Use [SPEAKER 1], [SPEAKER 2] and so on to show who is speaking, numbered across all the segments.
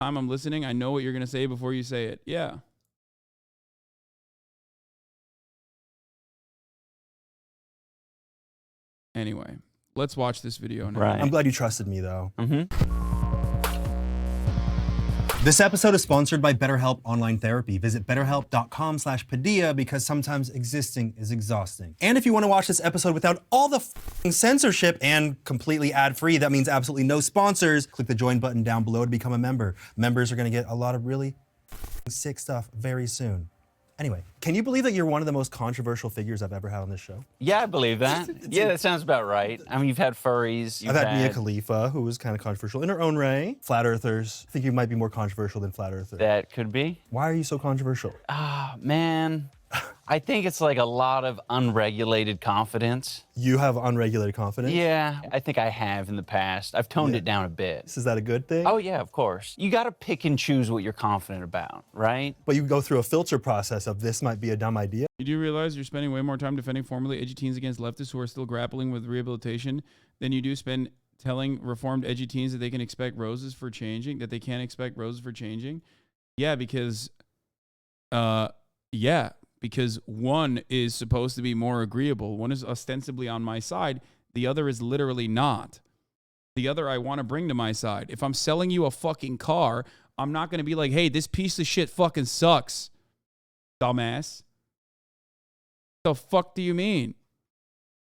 [SPEAKER 1] time I'm listening, I know what you're going to say before you say it. Yeah. Anyway, let's watch this video now.
[SPEAKER 2] Right.
[SPEAKER 3] I'm glad you trusted me, though.
[SPEAKER 2] Mm-hmm.
[SPEAKER 3] This episode is sponsored by BetterHelp Online Therapy. Visit betterhelp.com/Padilla because sometimes existing is exhausting. And if you want to watch this episode without all the censorship and completely ad-free, that means absolutely no sponsors, click the join button down below to become a member. Members are going to get a lot of really sick stuff very soon. Anyway, can you believe that you're one of the most controversial figures I've ever had on this show?
[SPEAKER 2] Yeah, I believe that. Yeah, that sounds about right. I mean, you've had furries.
[SPEAKER 3] I've had Mia Khalifa, who was kind of controversial in her own way. Flat earthers. I think you might be more controversial than flat earthers.
[SPEAKER 2] That could be.
[SPEAKER 3] Why are you so controversial?
[SPEAKER 2] Ah, man. I think it's like a lot of unregulated confidence.
[SPEAKER 3] You have unregulated confidence?
[SPEAKER 2] Yeah, I think I have in the past. I've toned it down a bit.
[SPEAKER 3] Is that a good thing?
[SPEAKER 2] Oh, yeah, of course. You got to pick and choose what you're confident about, right?
[SPEAKER 3] But you go through a filter process of this might be a dumb idea.
[SPEAKER 1] You do realize you're spending way more time defending formerly edgy teens against leftists who are still grappling with rehabilitation than you do spend telling reformed edgy teens that they can expect roses for changing, that they can't expect roses for changing? Yeah, because one is supposed to be more agreeable. One is ostensibly on my side. The other is literally not. The other I want to bring to my side. If I'm selling you a fucking car, I'm not going to be like, hey, this piece of shit fucking sucks, dumbass. The fuck do you mean?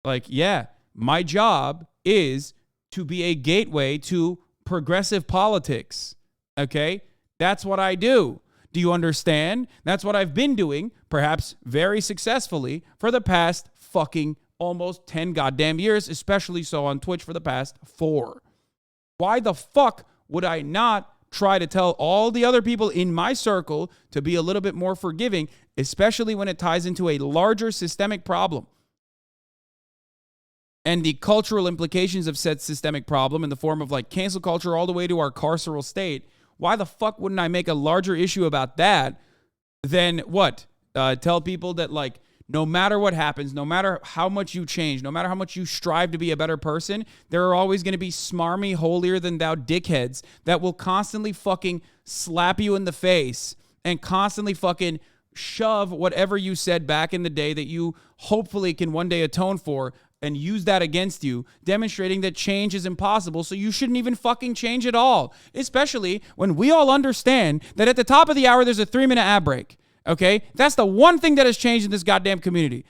[SPEAKER 1] Like, yeah, my job is to be a gateway to progressive politics. Okay? That's what I do. Do you understand? That's what I've been doing, perhaps very successfully, for the past fucking almost 10 goddamn years, especially so on Twitch for the past 4. Why the fuck would I not try to tell all the other people in my circle to be a little bit more forgiving, especially when it ties into a larger systemic problem? And the cultural implications of said systemic problem in the form of like cancel culture all the way to our carceral state. Why the fuck wouldn't I make a larger issue about that than what? Tell people that, like, no matter what happens, no matter how much you change, no matter how much you strive to be a better person, there are always going to be smarmy, holier-than-thou dickheads that will constantly fucking slap you in the face and constantly fucking shove whatever you said back in the day that you hopefully can one day atone for and use that against you, demonstrating that change is impossible, so you shouldn't even fucking change at all, especially when we all understand that at the top of the hour, there's a 3-minute ad break, okay? That's the one thing that has changed in this goddamn community.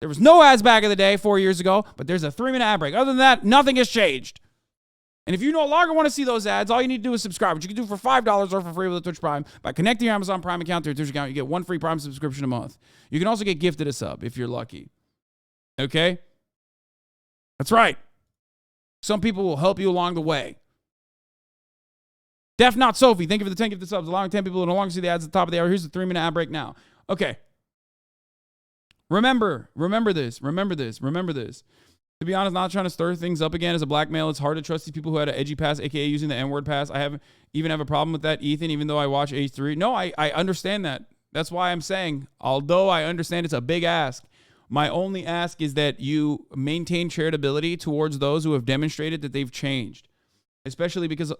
[SPEAKER 1] There was no ads back in the day 4 years ago, but there's a 3-minute ad break. Other than that, nothing has changed. And if you no longer want to see those ads, all you need to do is subscribe, which you can do for $5 or for free with a Twitch Prime. By connecting your Amazon Prime account to your Twitch account, you get 1 free Prime subscription a month. You can also get gifted a sub if you're lucky, okay? That's right. Some people will help you along the way. Def Not Sophie, thank you for the 10 gifted subs. Allowing 10 people who no longer see the ads at the top of the hour. Here's the 3-minute ad break now. Okay. Remember this. To be honest, not trying to stir things up again as a black male. It's hard to trust these people who had an edgy pass, aka using the N-word pass. I haven't even have a problem with that, Ethan, even though I watch H3. No, I understand that. That's why I'm saying, although I understand it's a big ask, my only ask is that you maintain charitability towards those who have demonstrated that they've changed, especially because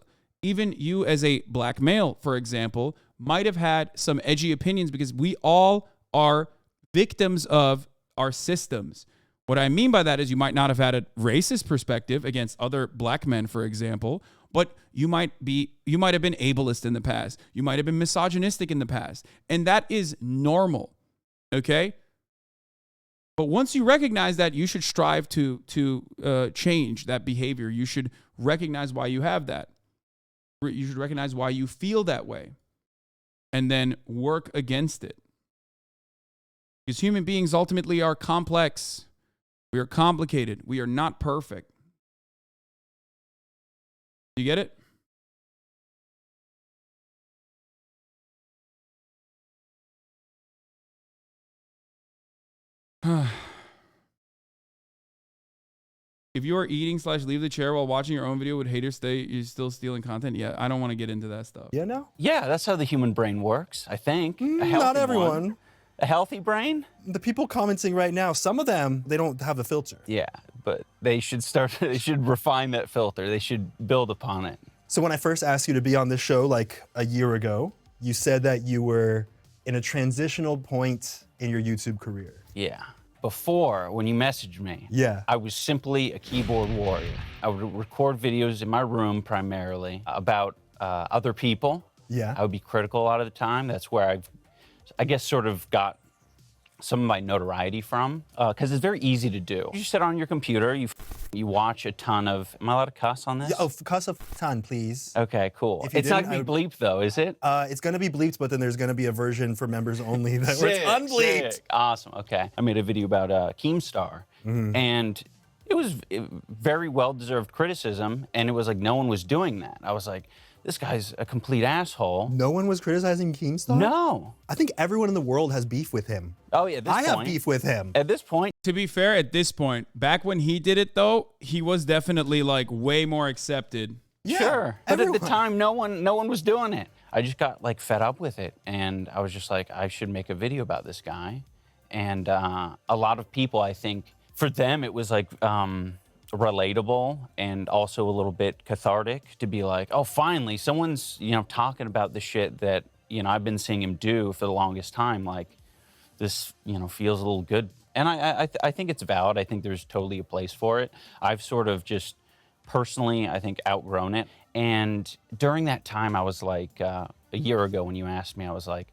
[SPEAKER 1] even you as a black male, for example, might have had some edgy opinions because we all are victims of our systems. What I mean by that is you might not have had a racist perspective against other black men, for example, but you might have been ableist in the past. You might have been misogynistic in the past, and that is normal, okay? But once you recognize that, you should strive to change that behavior. You should recognize why you have that. You should recognize why you feel that way and then work against it. Because human beings ultimately are complex. We are complicated. We are not perfect. You get it? If you are eating / leave the chair while watching your own video, would haters say you're still stealing content? Yeah, I don't want to get into that stuff.
[SPEAKER 3] Yeah, no?
[SPEAKER 2] Yeah, that's how the human brain works, I think.
[SPEAKER 3] Not everyone.
[SPEAKER 2] A healthy brain?
[SPEAKER 3] The people commenting right now, some of them, they don't have the filter.
[SPEAKER 2] Yeah, but they should refine that filter. They should build upon it.
[SPEAKER 3] So when I first asked you to be on this show like a year ago, you said that you were in a transitional point in your YouTube career.
[SPEAKER 2] Yeah. Before, when you messaged me,
[SPEAKER 3] Yeah.
[SPEAKER 2] I was simply a keyboard warrior. I would record videos in my room primarily about other people.
[SPEAKER 3] Yeah.
[SPEAKER 2] I would be critical a lot of the time. That's where I guess, sort of got some of my notoriety from, because it's very easy to do. You sit on your computer, you watch a ton of, am I allowed to cuss on this?
[SPEAKER 3] Yeah, oh, cuss a ton, please.
[SPEAKER 2] Okay, cool.
[SPEAKER 3] If you
[SPEAKER 2] It's not
[SPEAKER 3] didn't,
[SPEAKER 2] gonna be bleeped though, is it?
[SPEAKER 3] It's gonna be bleeped, but then there's gonna be a version for members only that where it's unbleeped.
[SPEAKER 2] Sick. Awesome, okay. I made a video about Keemstar, and it was very well-deserved criticism, and it was like no one was doing that. I was like, this guy's a complete asshole.
[SPEAKER 3] No one was criticizing Keemstar?
[SPEAKER 2] No.
[SPEAKER 3] I think everyone in the world has beef with him.
[SPEAKER 2] Oh yeah, at this
[SPEAKER 3] I
[SPEAKER 2] point.
[SPEAKER 3] have beef with him.
[SPEAKER 2] At this point,
[SPEAKER 1] To be fair, at this point, back when he did it though, he was definitely like way more accepted.
[SPEAKER 3] Yeah,
[SPEAKER 2] sure. But
[SPEAKER 3] everyone.
[SPEAKER 2] at the time, no one was doing it. I just got like fed up with it, and I was just like, I should make a video about this guy. And a lot of people, I think, for them, it was like relatable and also a little bit cathartic to be like, oh, finally, someone's talking about the shit that I've been seeing him do for the longest time. Like this, feels a little good. And I think it's valid. I think there's totally a place for it. I've sort of just personally, I think, outgrown it. And during that time, I was like, a year ago when you asked me, I was like,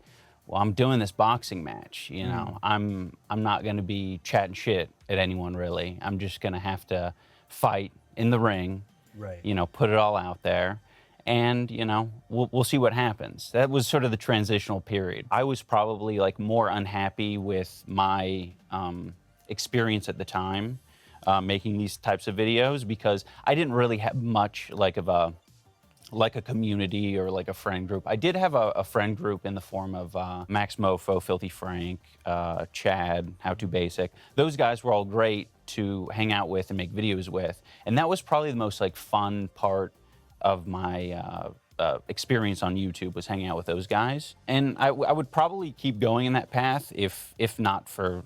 [SPEAKER 2] well, I'm doing this boxing match, I'm not gonna be chatting shit at anyone really. I'm just gonna have to fight in the ring,
[SPEAKER 3] Right.
[SPEAKER 2] Put it all out there. And, we'll see what happens. That was sort of the transitional period. I was probably like more unhappy with my experience at the time making these types of videos because I didn't really have much like a community or like a friend group. I did have a friend group in the form of Max Mofo, Filthy Frank, Chad, How To Basic. Those guys were all great to hang out with and make videos with. And that was probably the most like fun part of my experience on YouTube was hanging out with those guys. And I would probably keep going in that path if not for,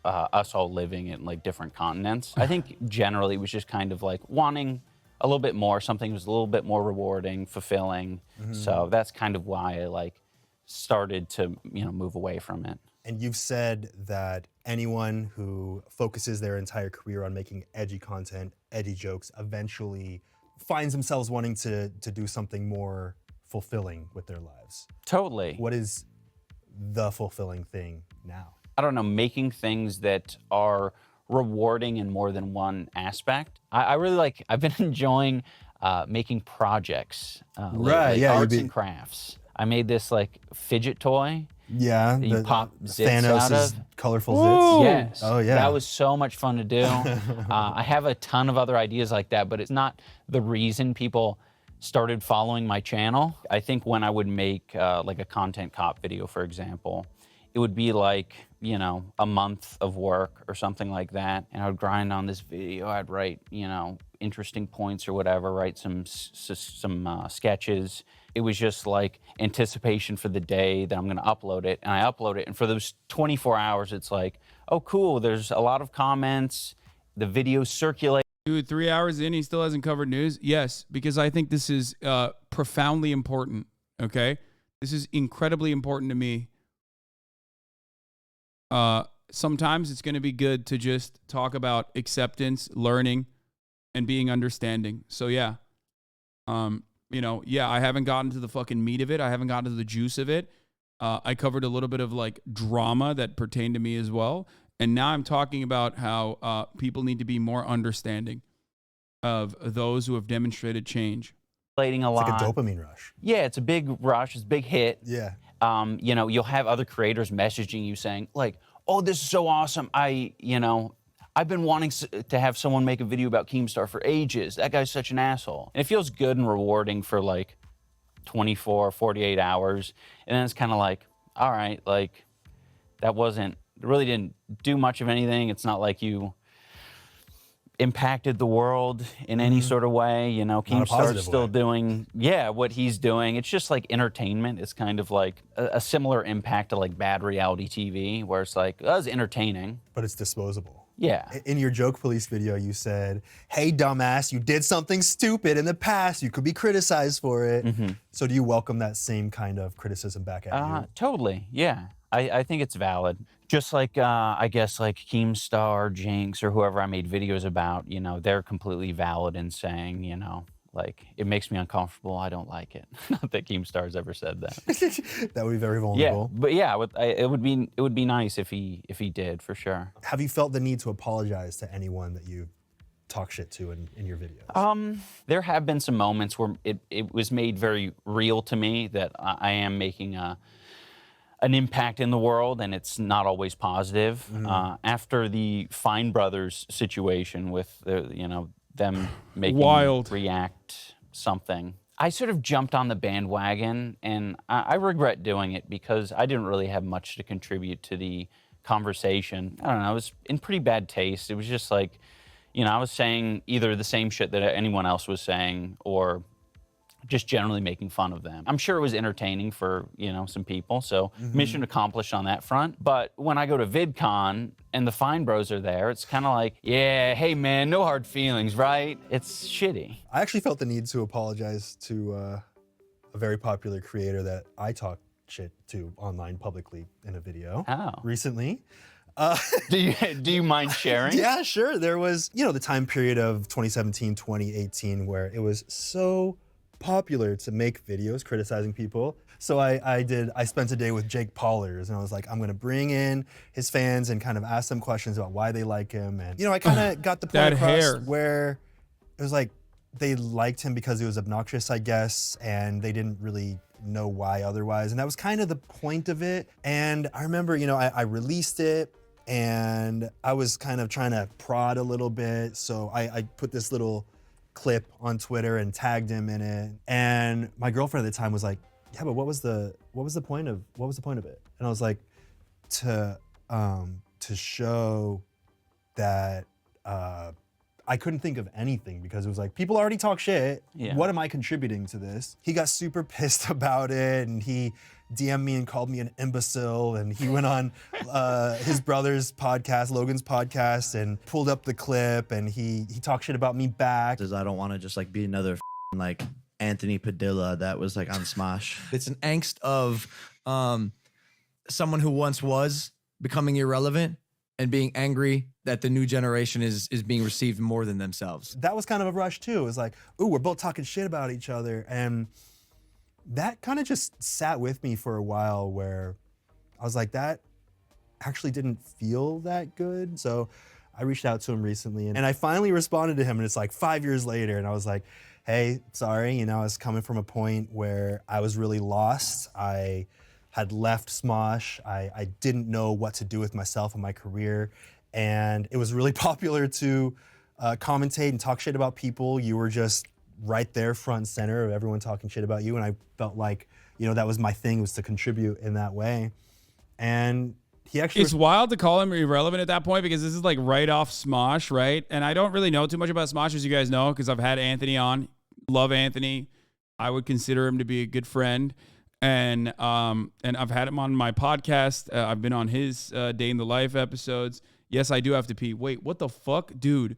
[SPEAKER 2] us all living in like different continents. I think generally it was just kind of like wanting a little bit more, something was a little bit more rewarding, fulfilling. So that's kind of why I like started to, move away from it.
[SPEAKER 3] And you've said that anyone who focuses their entire career on making edgy content, edgy jokes, eventually finds themselves wanting to do something more fulfilling with their lives.
[SPEAKER 2] Totally.
[SPEAKER 3] What is the fulfilling thing now?
[SPEAKER 2] I don't know, making things that are rewarding in more than one aspect. I really like, I've been enjoying making projects,
[SPEAKER 3] Right, yeah,
[SPEAKER 2] arts and crafts. I made this like fidget toy.
[SPEAKER 3] Yeah,
[SPEAKER 2] that you pop zits out
[SPEAKER 3] Thanos'
[SPEAKER 2] of.
[SPEAKER 3] colorful
[SPEAKER 1] Whoa.
[SPEAKER 3] zits.
[SPEAKER 2] Yes.
[SPEAKER 3] Oh, yeah.
[SPEAKER 2] That was so much fun to do. I have a ton of other ideas like that, but it's not the reason people started following my channel. I think when I would make like a content cop video, for example, it would be like, a month of work or something like that. And I would grind on this video. I'd write, interesting points or whatever, write some sketches. It was just like anticipation for the day that I'm gonna upload it. And I upload it. And for those 24 hours, it's like, oh, cool. There's a lot of comments. The videos circulate.
[SPEAKER 1] Dude, 3 hours in, he still hasn't covered news? Yes, because I think this is profoundly important, okay? This is incredibly important to me. Sometimes it's going to be good to just talk about acceptance, learning, and being understanding. So yeah, I haven't gotten to the fucking meat of it. I haven't gotten to the juice of it. I covered a little bit of like drama that pertained to me as well. And now I'm talking about how people need to be more understanding of those who have demonstrated change.
[SPEAKER 2] A
[SPEAKER 3] It's
[SPEAKER 2] lot.
[SPEAKER 3] like a dopamine rush.
[SPEAKER 2] Yeah, it's a big rush. It's a big hit.
[SPEAKER 3] Yeah.
[SPEAKER 2] You'll have other creators messaging you saying like, oh, this is so awesome. I've been wanting to have someone make a video about Keemstar for ages. That guy's such an asshole. And it feels good and rewarding for like 24, 48 hours. And then it's kind of like, all right, like that really didn't do much of anything. It's not like you impacted the world in any sort of way. Keemstar's still doing, what he's doing. It's just like entertainment. It's kind of like a similar impact to like bad reality TV where it's like, that was entertaining.
[SPEAKER 3] But it's disposable.
[SPEAKER 2] Yeah.
[SPEAKER 3] In your Joke Police video, you said, "Hey, dumbass, you did something stupid in the past. You could be criticized for it." So do you welcome that same kind of criticism back at you?
[SPEAKER 2] Totally. Yeah. I think it's valid. Just like, I guess, like Keemstar, Jinx, or whoever I made videos about, you know, they're completely valid in saying, you know, like, it makes me uncomfortable. I don't like it. Not that Keemstar's ever said that.
[SPEAKER 3] That would be very
[SPEAKER 2] Yeah,
[SPEAKER 3] vulnerable.
[SPEAKER 2] but yeah, it would be nice if he did, for sure.
[SPEAKER 3] Have you felt the need to apologize to anyone that you talk shit to in your videos?
[SPEAKER 2] There have been some moments where it was made very real to me that I am making an impact in the world, and it's not always positive. After the Fine Brothers situation with you know, them making
[SPEAKER 1] Wild.
[SPEAKER 2] React something, I sort of jumped on the bandwagon, and I regret doing it because I didn't really have much to contribute to the conversation. I don't know, it was in pretty bad taste. It was just like, you know, I was saying either the same shit that anyone else was saying or just generally making fun of them. I'm sure it was entertaining for, you know, some people, so mission accomplished on that front. But when I go to VidCon and the Fine Bros are there, it's kind of like, yeah, hey man, no hard feelings, right? It's shitty.
[SPEAKER 3] I actually felt the need to apologize to a very popular creator that I talk shit to online publicly in a video recently.
[SPEAKER 2] Do you mind sharing?
[SPEAKER 3] Yeah, sure. There was, you know, the time period of 2017, 2018 where it was so popular to make videos criticizing people. So I spent a day with Jake Paulers, and I was like, I'm gonna bring in his fans and kind of ask them questions about why they like him. And, you know, I kind of got the point across where it was like they liked him because he was obnoxious, I guess, and they didn't really know why otherwise. And that was kind of the point of it. And I remember, you know, I released it, and I was kind of trying to prod a little bit. So I put this little clip on Twitter and tagged him in it. And my girlfriend at the time was like, yeah, but what was the point of it? And I was like, to show that I couldn't think of anything because it was like, people already talk shit.
[SPEAKER 2] Yeah.
[SPEAKER 3] What am I contributing to this? He got super pissed about it, and he DM'd me and called me an imbecile, and he went on his brother's podcast, Logan's podcast, and pulled up the clip, and he talked shit about me back.
[SPEAKER 4] I don't want to just like be another like Anthony Padilla that was like on Smosh. It's an angst of someone who once was becoming irrelevant and being angry that the new generation is being received more than themselves.
[SPEAKER 3] That was kind of a rush too. It was like, ooh, we're both talking shit about each other. And that kind of just sat with me for a while where I was like, that actually didn't feel that good. So I reached out to him recently, and I finally responded to him, and it's like 5 years later, and I was like, hey, sorry, you know, I was coming from a point where I was really lost. I had left Smosh. I didn't know what to do with myself and my career. And it was really popular to commentate and talk shit about people. You were just right there front and center of everyone talking shit about you. And I felt like, you know, that was my thing, was to contribute in that way. And he actually—
[SPEAKER 1] It's wild to call him irrelevant at that point because this is like right off Smosh, right? And I don't really know too much about Smosh, as you guys know, because I've had Anthony on. Love Anthony. I would consider him to be a good friend. And I've had him on my podcast. I've been on his Day in the Life episodes. Yes, I do have to pee. Wait, what the fuck? Dude,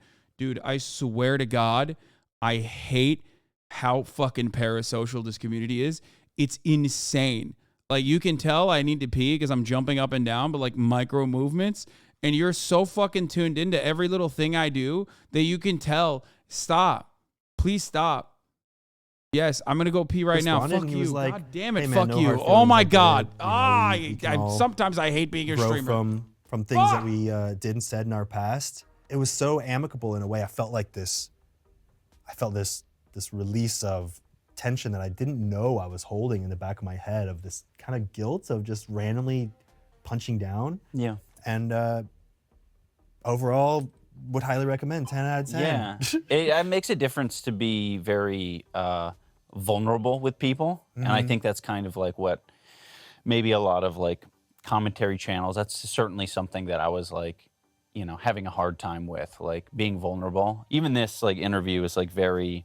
[SPEAKER 1] I swear to God, I hate how fucking parasocial this community is. It's insane. Like, you can tell I need to pee because I'm jumping up and down, but like micro movements. And you're so fucking tuned into every little thing I do that you can tell, stop. Please stop. Yes, I'm going to go pee right now. Fuck you.
[SPEAKER 3] Like,
[SPEAKER 1] God damn it.
[SPEAKER 3] hey man,
[SPEAKER 1] fuck
[SPEAKER 3] no
[SPEAKER 1] you.
[SPEAKER 3] hard
[SPEAKER 1] Oh my
[SPEAKER 3] feelings,
[SPEAKER 1] God.
[SPEAKER 3] I get it.
[SPEAKER 1] Sometimes I hate being a
[SPEAKER 3] grow
[SPEAKER 1] streamer.
[SPEAKER 3] from things that we did and said in our past. It was so amicable in a way. I felt this release of tension that I didn't know I was holding in the back of my head, of this kind of guilt of just randomly punching down.
[SPEAKER 2] Yeah.
[SPEAKER 3] And overall, would highly recommend. 10 out of 10.
[SPEAKER 2] Yeah. It makes a difference to be very vulnerable with people. And I think that's kind of like what maybe a lot of like commentary channels, that's certainly something that I was like, you know, having a hard time with, like being vulnerable. Even this like interview is like very,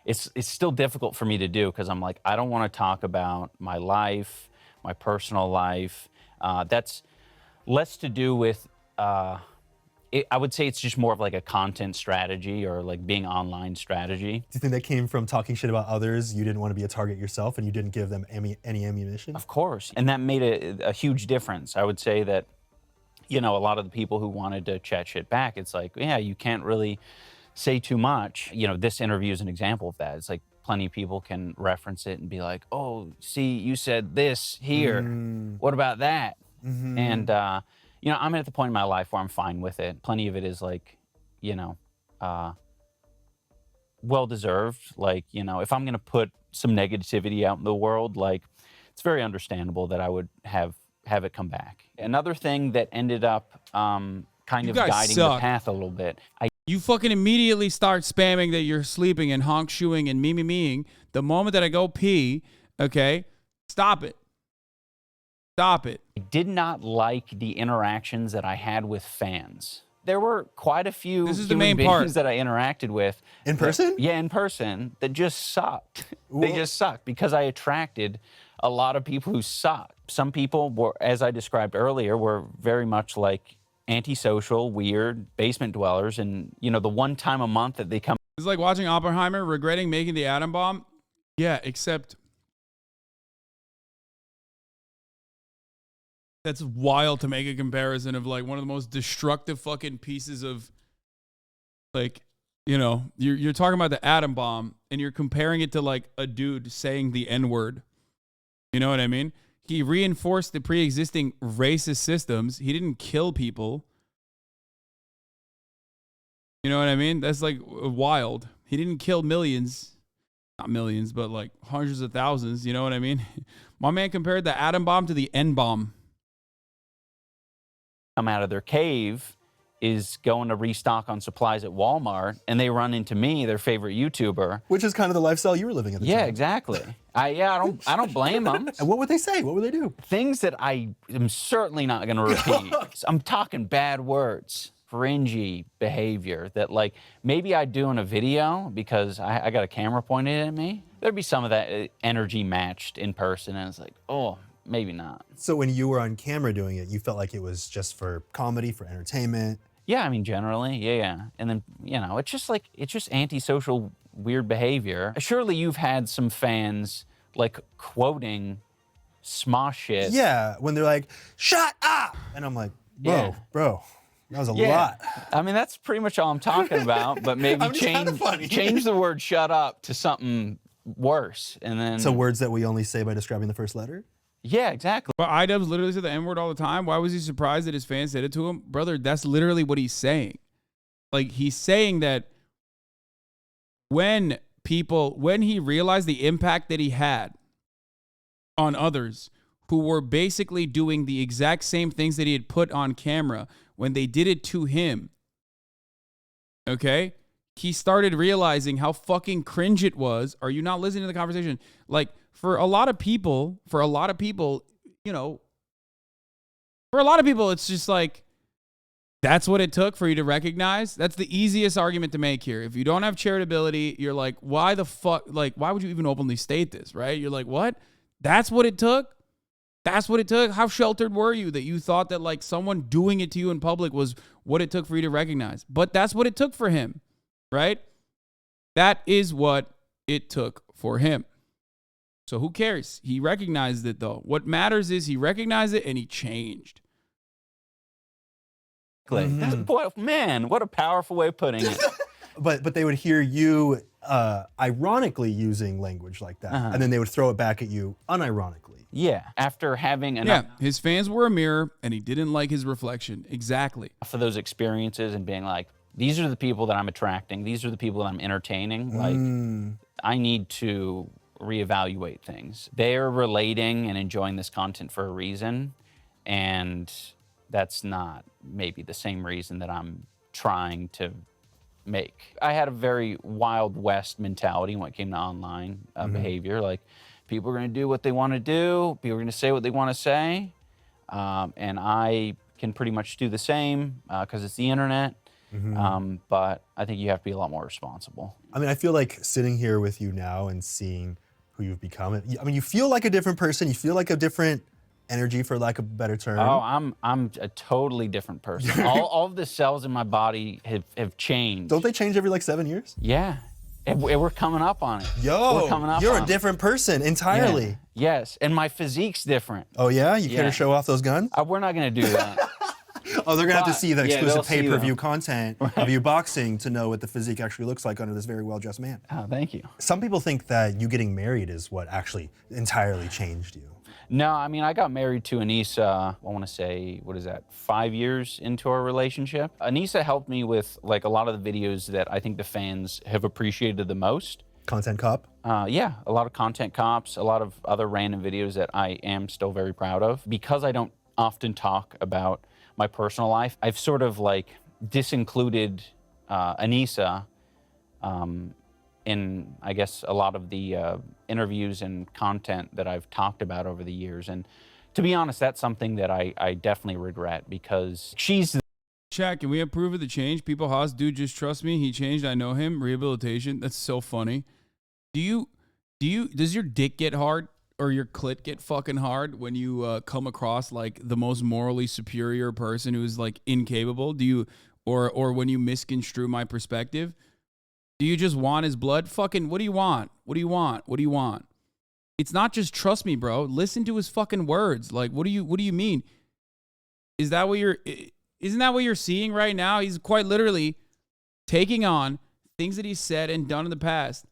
[SPEAKER 2] it's still difficult for me to do because I'm like, I don't want to talk about my life, my personal life. That's less to do with I would say it's just more of like a content strategy or like being online strategy.
[SPEAKER 3] Do you think that came from talking shit about others? You didn't want to be a target yourself and you didn't give them any ammunition?
[SPEAKER 2] Of course. And that made a huge difference. I would say that, you know, a lot of the people who wanted to chat shit back, it's like, yeah, you can't really say too much. You know, this interview is an example of that. It's like plenty of people can reference it and be like, oh, see, you said this here. What about that? And, you know, I'm at the point in my life where I'm fine with it. Plenty of it is like, you know, well-deserved. Like, you know, if I'm going to put some negativity out in the world, like, it's very understandable that I would have it come back. Another thing that ended up kind of guiding the path a little bit.
[SPEAKER 1] You fucking immediately start spamming that you're sleeping and honk shoeing and me-me-meing. The moment that I go pee, okay, stop it. Stop it.
[SPEAKER 2] I did not like the interactions that I had with fans. There were quite a few human beings that I interacted with.
[SPEAKER 3] In person?
[SPEAKER 2] Yeah, in person, that just sucked. They just sucked because I attracted a lot of people who sucked. Some people were, as I described earlier, were very much like antisocial, weird, basement dwellers. And, you know, the one time a month that they come.
[SPEAKER 1] It's like watching Oppenheimer regretting making the atom bomb. Yeah, except that's wild to make a comparison of like one of the most destructive fucking pieces of, like, you know, you're talking about the atom bomb and you're comparing it to like a dude saying the N-word. You know what I mean? He reinforced the pre-existing racist systems. He didn't kill people. You know what I mean? That's like wild. He didn't kill millions. Not millions, but like hundreds of thousands. You know what I mean? My man compared the atom bomb to the N-bomb.
[SPEAKER 2] Come out of their cave is going to restock on supplies at Walmart, and they run into me, their favorite YouTuber.
[SPEAKER 3] Which is kind of the lifestyle you were living at the time.
[SPEAKER 2] Yeah, exactly. I don't blame them.
[SPEAKER 3] And what would they say? What would they do?
[SPEAKER 2] Things that I am certainly not going to repeat. I'm talking bad words, cringy behavior that, like, maybe I'd do in a video because I got a camera pointed at me. There'd be some of that energy matched in person, and it's like, oh, maybe not.
[SPEAKER 3] So when you were on camera doing it, you felt like it was just for comedy, for entertainment?
[SPEAKER 2] Yeah, I mean, generally, yeah. And then, you know, it's just antisocial, weird behavior. Surely you've had some fans, like, quoting smosh shit.
[SPEAKER 3] Yeah, when they're like, shut up! And I'm like, bro, that was a lot.
[SPEAKER 2] I mean, that's pretty much all I'm talking about, but maybe change the word shut up to something worse, and then...
[SPEAKER 3] So words that we only say by describing the first letter?
[SPEAKER 2] Yeah, exactly.
[SPEAKER 1] But iDubbbz literally said the N-word all the time. Why was he surprised that his fans said it to him? Brother, that's literally what he's saying. Like, he's saying that when he realized the impact that he had on others who were basically doing the exact same things that he had put on camera, when they did it to him, okay, he started realizing how fucking cringe it was. Are you not listening to the conversation? Like, for a lot of people, you know, for a lot of people, it's just like, that's what it took for you to recognize. That's the easiest argument to make here. If you don't have charitability, you're like, why the fuck, like, why would you even openly state this, right? You're like, what? That's what it took? That's what it took? How sheltered were you that you thought that, like, someone doing it to you in public was what it took for you to recognize? But that's what it took for him, right? That is what it took for him. So who cares? He recognized it, though. What matters is he recognized it and he changed.
[SPEAKER 2] Man, what a powerful way of putting it.
[SPEAKER 3] But they would hear you ironically using language like that, and then they would throw it back at you unironically.
[SPEAKER 2] Yeah, after having
[SPEAKER 1] his fans were a mirror, and he didn't like his reflection. Exactly.
[SPEAKER 2] For those experiences and being like, these are the people that I'm attracting. These are the people that I'm entertaining. Like, I need to reevaluate things. They're relating and enjoying this content for a reason, and that's not maybe the same reason that I'm trying to make. I had a very Wild West mentality when it came to online behavior. Like, people are going to do what they want to do. People are going to say what they want to say. And I can pretty much do the same because it's the internet. But I think you have to be a lot more responsible.
[SPEAKER 3] I mean, I feel like sitting here with you now and seeing who you've become, I mean, you feel like a different person. You feel like a different energy, for lack of a better term.
[SPEAKER 2] Oh, I'm a totally different person. all of the cells in my body have changed.
[SPEAKER 3] Don't they change every like 7 years?
[SPEAKER 2] Yeah. We're coming up on it.
[SPEAKER 3] Yo,
[SPEAKER 2] We're coming up
[SPEAKER 3] you're
[SPEAKER 2] on
[SPEAKER 3] a different person entirely.
[SPEAKER 2] Yeah. Yes, and my physique's different.
[SPEAKER 3] Oh yeah? You care
[SPEAKER 2] Yeah.
[SPEAKER 3] to show off those guns?
[SPEAKER 2] We're not going to do that.
[SPEAKER 3] Oh, they're gonna have to
[SPEAKER 2] But,
[SPEAKER 3] see the
[SPEAKER 2] yeah,
[SPEAKER 3] exclusive
[SPEAKER 2] they'll see
[SPEAKER 3] pay-per-view
[SPEAKER 2] them.
[SPEAKER 3] content of you boxing to know what the physique actually looks like under this very well-dressed man.
[SPEAKER 2] Oh, thank you.
[SPEAKER 3] Some people think that you getting married is what actually entirely changed you.
[SPEAKER 2] No, I mean, I got married to Anissa, I want to say, 5 years into our relationship. Anissa helped me with like a lot of the videos that I think the fans have appreciated the most.
[SPEAKER 3] Content cop?
[SPEAKER 2] Yeah, a lot of content cops, a lot of other random videos that I am still very proud of. Because I don't often talk about my personal life, I've sort of like disincluded Anissa in, I guess, a lot of the interviews and content that I've talked about over the years. And to be honest, that's something that I definitely regret, because she's the
[SPEAKER 1] Chat, can we have proof of the change? People, Haas, dude, just trust me. He changed. I know him. Rehabilitation. That's so funny. Does your dick get hard or your clit get fucking hard when you come across like the most morally superior person who's like incapable? Or when you misconstrue my perspective? Do you just want his blood? Fucking, what do you want? What do you want? What do you want? It's not just trust me, bro. Listen to his fucking words. Like, what do you mean? Isn't that what you're seeing right now? He's quite literally taking on things that he's said and done in the past,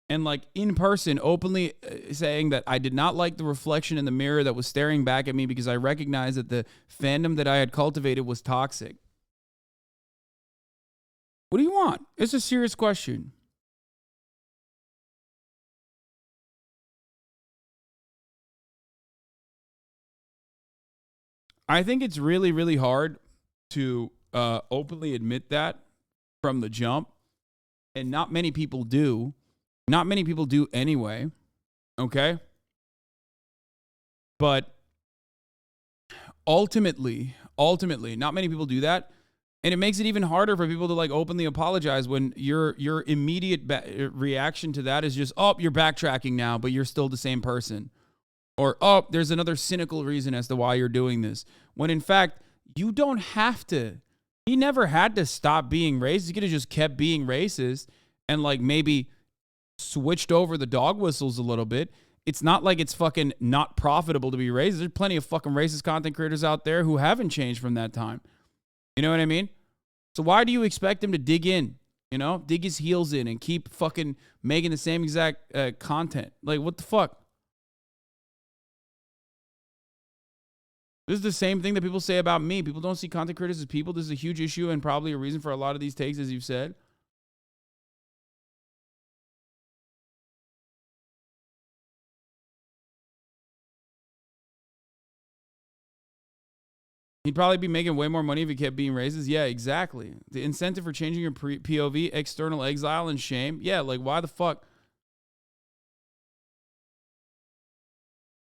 [SPEAKER 1] and like in person, openly saying that I did not like the reflection in the mirror that was staring back at me because I recognized that the fandom that I had cultivated was toxic. What do you want? It's a serious question. I think it's really, really hard to openly admit that from the jump. And not many people do. Not many people do anyway. Okay? But ultimately, not many people do that. And it makes it even harder for people to like openly apologize when your immediate reaction to that is just, oh, you're backtracking now, but you're still the same person. Or, oh, there's another cynical reason as to why you're doing this. When in fact, you don't have to. He never had to stop being racist. He could have just kept being racist and like maybe switched over the dog whistles a little bit. It's not like it's fucking not profitable to be racist. There's plenty of fucking racist content creators out there who haven't changed from that time. You know what I mean? So why do you expect him to dig in? You know, dig his heels in and keep fucking making the same exact content? Like, what the fuck? This is the same thing that people say about me. People don't see content creators as people. This is a huge issue and probably a reason for a lot of these takes, as you've said. He'd probably be making way more money if he kept being racist. Yeah, exactly. The incentive for changing your POV, external exile and shame. Yeah, like why the fuck?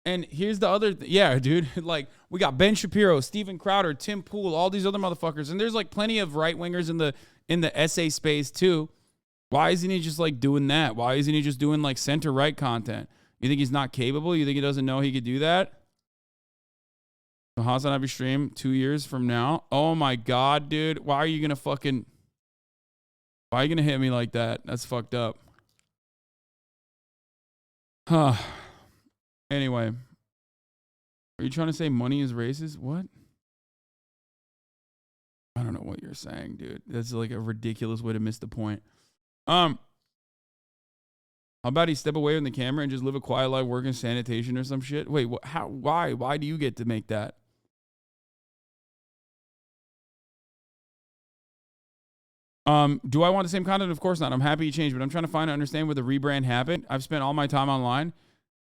[SPEAKER 1] And here's the other yeah, dude. Like we got Ben Shapiro, Steven Crowder, Tim Pool, all these other motherfuckers. And there's like plenty of right-wingers in the essay space too. Why isn't he just like doing that? Why isn't he just doing like center-right content? You think he's not capable? You think he doesn't know he could do that? So HasanAbi stream 2 years from now. Oh my God, dude. Why are you going to hit me like that? That's fucked up. Huh. Anyway. Are you trying to say money is racist? What? I don't know what you're saying, dude. That's like a ridiculous way to miss the point. How about he step away from the camera and just live a quiet life, work in sanitation or some shit? Wait, how? Why? Why do you get to make that? Do I want the same content? Of course not. I'm happy he changed, but I'm trying to understand where the rebrand happened. I've spent all my time online.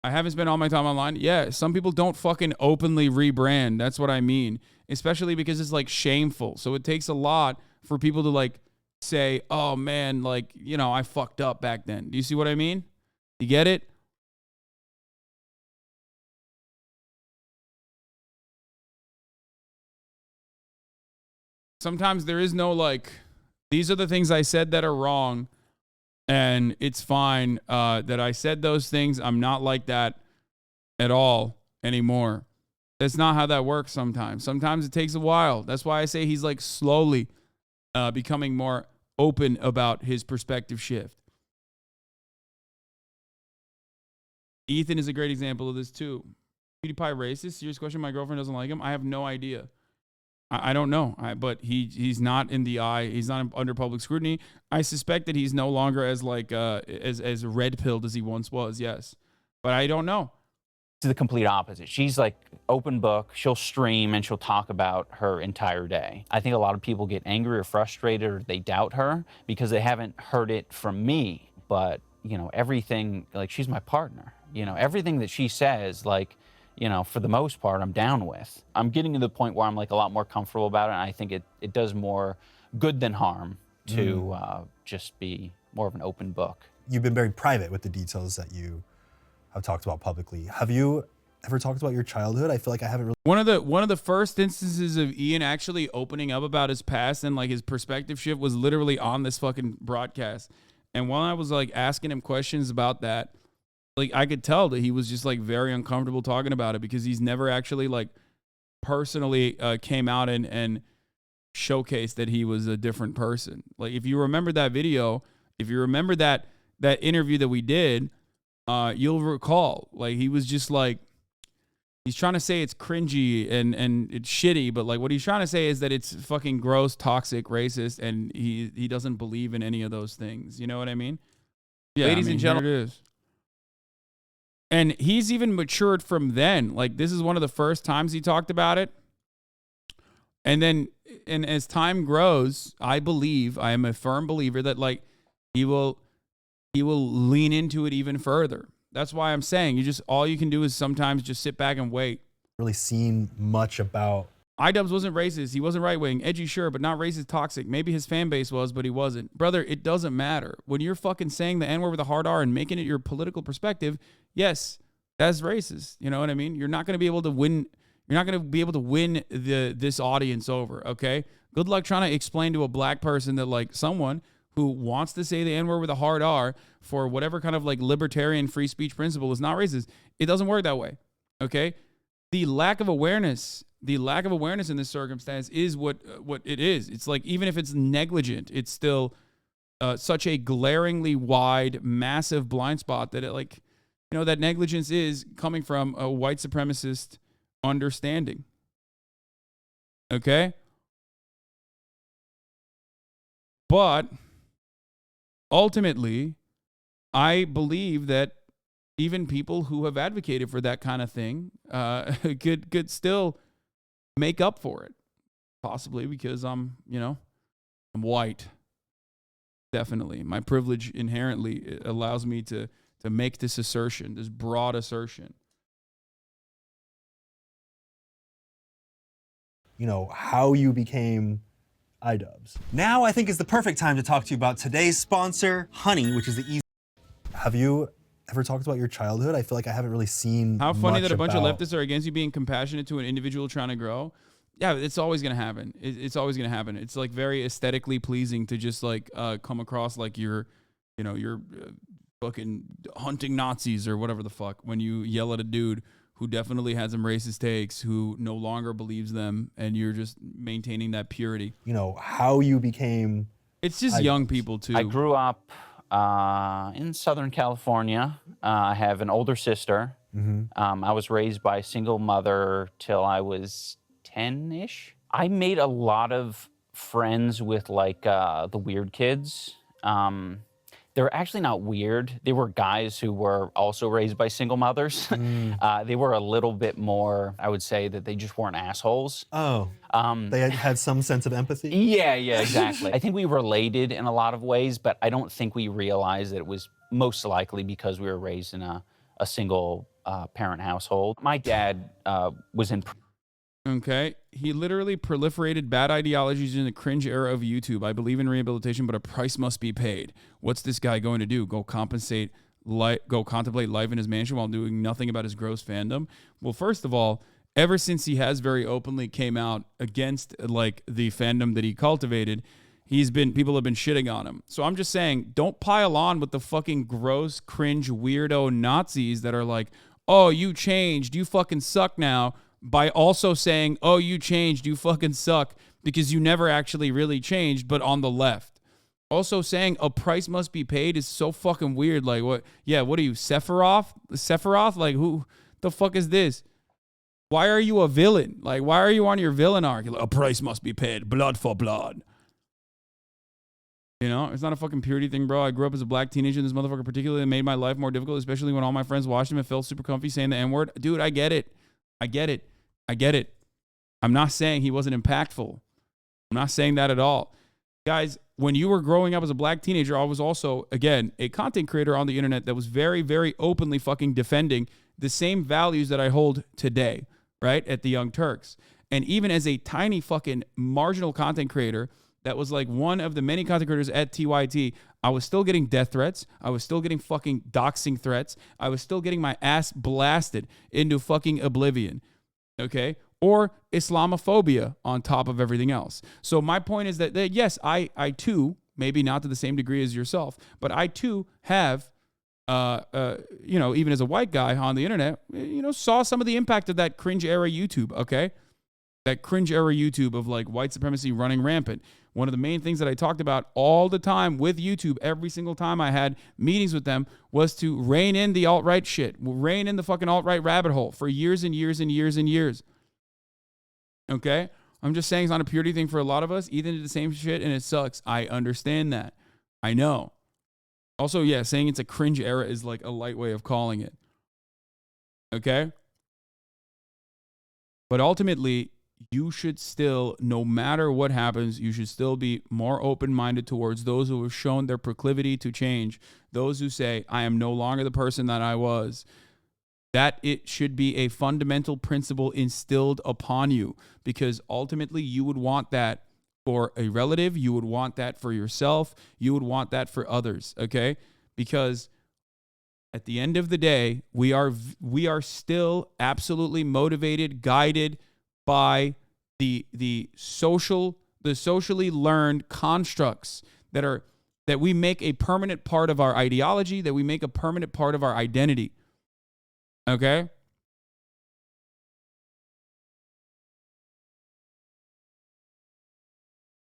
[SPEAKER 1] I haven't spent all my time online. Yeah, some people don't fucking openly rebrand. That's what I mean. Especially because it's like shameful. So it takes a lot for people to like say, oh man, like, you know, I fucked up back then. Do you see what I mean? You get it? Sometimes there is no like, these are the things I said that are wrong, and it's fine that I said those things. I'm not like that at all anymore. That's not how that works sometimes. Sometimes it takes a while. That's why I say he's like slowly becoming more open about his perspective shift. Ethan is a great example of this too. PewDiePie racist? Serious question. My girlfriend doesn't like him. I have no idea. I don't know. But he's not in the eye. He's not under public scrutiny. I suspect that he's no longer as like as red pilled as he once was. Yes, but I don't know.
[SPEAKER 2] To the complete opposite. She's like open book. She'll stream and she'll talk about her entire day. I think a lot of people get angry or frustrated or they doubt her because they haven't heard it from me. But, you know, everything, like she's my partner. You know, everything that she says, like, you know, for the most part, I'm down with. I'm getting to the point where I'm like a lot more comfortable about it. And I think it does more good than harm to just be more of an open book.
[SPEAKER 3] You've been very private with the details that you have talked about publicly. Have you ever talked about your childhood? I feel like I haven't really.
[SPEAKER 1] One of the first instances of Ian actually opening up about his past and like his perspective shift was literally on this fucking broadcast. And while I was like asking him questions about that, like I could tell that he was just like very uncomfortable talking about it because he's never actually like personally came out and showcased that he was a different person. Like if you remember that video, if you remember that interview that we did, you'll recall like he was just like, he's trying to say it's cringy and it's shitty, but like what he's trying to say is that it's fucking gross, toxic, racist, and he doesn't believe in any of those things. You know what I mean? Yeah, ladies and gentlemen, it is. And he's even matured from then. Like this is one of the first times he talked about it. And then, and as time grows, I am a firm believer that like he will lean into it even further. That's why I'm saying all you can do is sometimes just sit back and wait.
[SPEAKER 3] Really seen much about.
[SPEAKER 1] iDubbbz wasn't racist. He wasn't right wing. Edgy, sure, but not racist, toxic. Maybe his fan base was, but he wasn't. Brother, it doesn't matter. When you're fucking saying the N-word with a hard R and making it your political perspective, yes, that's racist. You know what I mean? You're not going to be able to win. You're not going to be able to win this audience over. Okay. Good luck trying to explain to a black person that like someone who wants to say the N-word with a hard R for whatever kind of like libertarian free speech principle is not racist. It doesn't work that way. Okay. The lack of awareness in this circumstance is what it is. It's like, even if it's negligent, it's still such a glaringly wide, massive blind spot that it like, you know, that negligence is coming from a white supremacist understanding. Okay. But ultimately, I believe that even people who have advocated for that kind of thing could still make up for it. Possibly because I'm white. Definitely. My privilege inherently allows me to make this assertion, this broad assertion.
[SPEAKER 3] You know, how you became iDubbbz. Now I think is the perfect time to talk to you about today's sponsor, Honey, which is the easy. Have you ever talked about your childhood? I feel like I haven't really seen.
[SPEAKER 1] How funny that a bunch of
[SPEAKER 3] about.
[SPEAKER 1] leftists are against you being compassionate to an individual trying to grow. Yeah, it's always gonna happen. It's always gonna happen. It's like very aesthetically pleasing to just like come across like you're fucking hunting Nazis or whatever the fuck when you yell at a dude who definitely has some racist takes, who no longer believes them, and you're just maintaining that purity.
[SPEAKER 3] You know, how you became.
[SPEAKER 1] It's just young people too.
[SPEAKER 2] I grew up in Southern California. I have an older sister. I was raised by a single mother till I was 10-ish. I made a lot of friends with like the weird kids. They're actually not weird. They were guys who were also raised by single mothers. They were a little bit more, I would say that they just weren't assholes.
[SPEAKER 3] Oh, they had some sense of empathy?
[SPEAKER 2] Yeah, exactly. I think we related in a lot of ways, but I don't think we realized that it was most likely because we were raised in a single parent household. My dad was in...
[SPEAKER 1] Okay. He literally proliferated bad ideologies in the cringe era of YouTube. I believe in rehabilitation, but a price must be paid. What's this guy going to do? Go contemplate life in his mansion while doing nothing about his gross fandom? Well, first of all, ever since he has very openly came out against like the fandom that he cultivated, people have been shitting on him. So I'm just saying, don't pile on with the fucking gross, cringe, weirdo Nazis that are like, oh, you changed, you fucking suck now. by also saying, oh, you changed, you fucking suck, because you never actually really changed, but on the left. Also saying a price must be paid is so fucking weird. Like, what? Yeah, what are you, Sephiroth? Sephiroth? Like, who the fuck is this? Why are you a villain? Like, why are you on your villain arc? Like, a price must be paid, blood for blood. You know, it's not a fucking purity thing, bro. I grew up as a black teenager, and this motherfucker particularly made my life more difficult, especially when all my friends watched him and felt super comfy saying the N-word. Dude, I get it. I get it. I get it. I'm not saying he wasn't impactful. I'm not saying that at all. Guys, when you were growing up as a black teenager, I was also, again, a content creator on the internet that was very, very openly fucking defending the same values that I hold today, right, at the Young Turks. And even as a tiny fucking marginal content creator that was like one of the many content creators at TYT, I was still getting death threats. I was still getting fucking doxing threats. I was still getting my ass blasted into fucking oblivion, okay? Or Islamophobia on top of everything else. So my point is that yes, I too, maybe not to the same degree as yourself, but I too have, you know, even as a white guy on the internet, you know, saw some of the impact of that cringe era YouTube, okay? That cringe era YouTube of like white supremacy running rampant. One of the main things that I talked about all the time with YouTube, every single time I had meetings with them, was to rein in the alt-right shit, rein in the fucking alt-right rabbit hole for years and years and years and years. Okay? I'm just saying it's not a purity thing for a lot of us. Ethan did the same shit and it sucks. I understand that. I know. Also, yeah, saying it's a cringe era is like a light way of calling it. Okay? But ultimately, you should still, no matter what happens, you should still be more open-minded towards those who have shown their proclivity to change, those who say, I am no longer the person that I was. That it should be a fundamental principle instilled upon you, because ultimately you would want that for a relative, you would want that for yourself, you would want that for others, okay? Because at the end of the day, we are still absolutely motivated, guided by the socially learned constructs that we make a permanent part of our ideology, that we make a permanent part of our identity. Okay?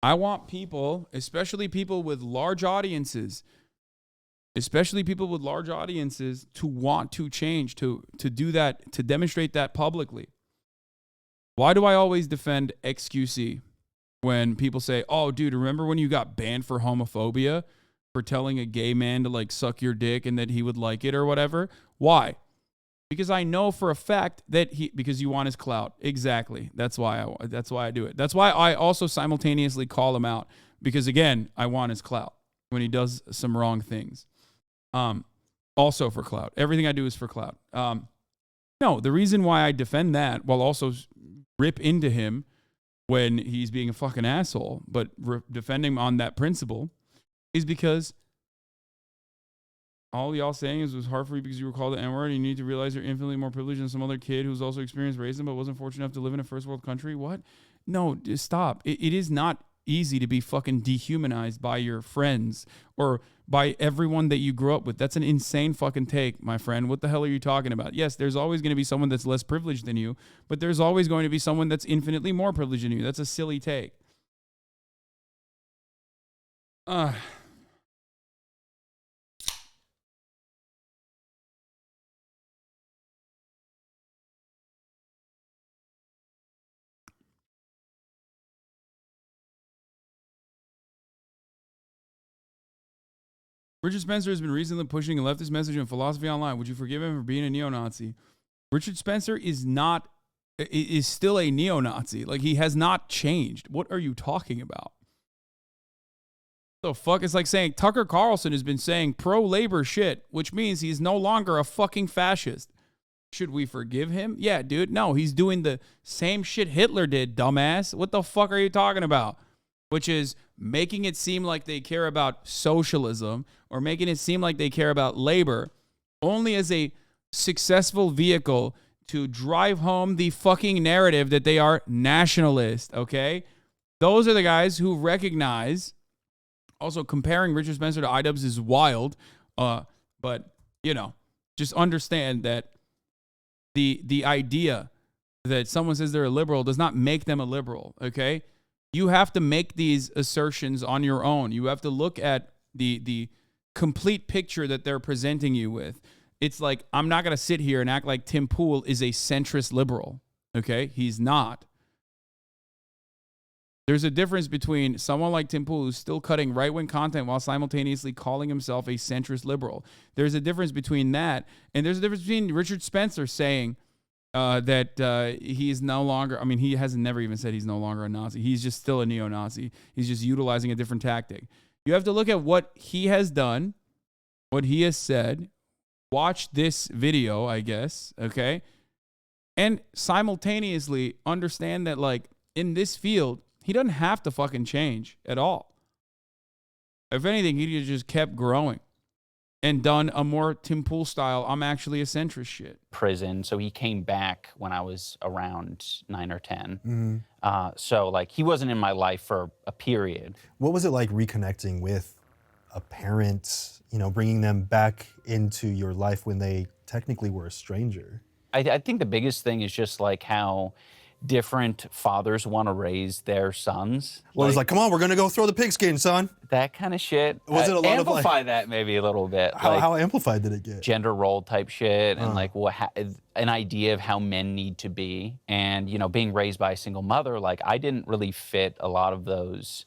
[SPEAKER 1] I want people, especially people with large audiences, to want to change, to do that, to demonstrate that publicly. Why do I always defend XQC when people say, oh, dude, remember when you got banned for homophobia, for telling a gay man to like suck your dick and that he would like it or whatever? Why? Because I know for a fact that because you want his clout. Exactly. That's why I do it. That's why I also simultaneously call him out, because again, I want his clout when he does some wrong things. Also for clout. Everything I do is for clout. No, the reason why I defend that while also rip into him when he's being a fucking asshole, but defending him on that principle, is because all y'all saying is it was hard for you because you were called the N-word and you need to realize you're infinitely more privileged than some other kid who's also experienced racism but wasn't fortunate enough to live in a first world country. What? No, just stop. It is not easy to be fucking dehumanized by your friends or by everyone that you grew up with. That's an insane fucking take, my friend. What the hell are you talking about? Yes, there's always going to be someone that's less privileged than you, but there's always going to be someone that's infinitely more privileged than you. That's a silly take. Richard Spencer has been recently pushing a leftist message and philosophy online. Would you forgive him for being a neo-Nazi? Richard Spencer is still a neo-Nazi. Like, he has not changed. What are you talking about? The fuck? It's like saying Tucker Carlson has been saying pro-labor shit, which means he's no longer a fucking fascist. Should we forgive him? Yeah, dude. No, he's doing the same shit Hitler did, dumbass. What the fuck are you talking about? Which is making it seem like they care about socialism or making it seem like they care about labor only as a successful vehicle to drive home the fucking narrative that they are nationalist, okay? Those are the guys who recognize. Also, comparing Richard Spencer to iDubbbz is wild, but, you know, just understand that the idea that someone says they're a liberal does not make them a liberal, okay? You have to make these assertions on your own. You have to look at the complete picture that they're presenting you with. It's like, I'm not going to sit here and act like Tim Pool is a centrist liberal, okay? He's not. There's a difference between someone like Tim Pool who's still cutting right-wing content while simultaneously calling himself a centrist liberal. There's a difference between that, and there's a difference between Richard Spencer saying that he's no longer, I mean, he has never even said he's no longer a Nazi. He's just still a neo-Nazi. He's just utilizing a different tactic. You have to look at what he has done, what he has said, watch this video, I guess, okay? And simultaneously understand that, like, in this field, he doesn't have to fucking change at all. If anything, he just kept growing and done a more Tim Pool style, I'm actually a centrist shit.
[SPEAKER 2] Prison, so he came back when I was around 9 or 10. So, like, he wasn't in my life for a period.
[SPEAKER 3] What was it like reconnecting with a parent, you know, bringing them back into your life when they technically were a stranger?
[SPEAKER 2] I think the biggest thing is just, like, how different fathers want to raise their sons.
[SPEAKER 3] Well, it's like, come on, we're gonna go throw the pigskin, son.
[SPEAKER 2] That kind of shit.
[SPEAKER 3] Was it a lot of, like-
[SPEAKER 2] amplify that maybe a little bit?
[SPEAKER 3] How amplified did it get?
[SPEAKER 2] Gender role type shit and like an idea of how men need to be, and you know, being raised by a single mother, like I didn't really fit a lot of those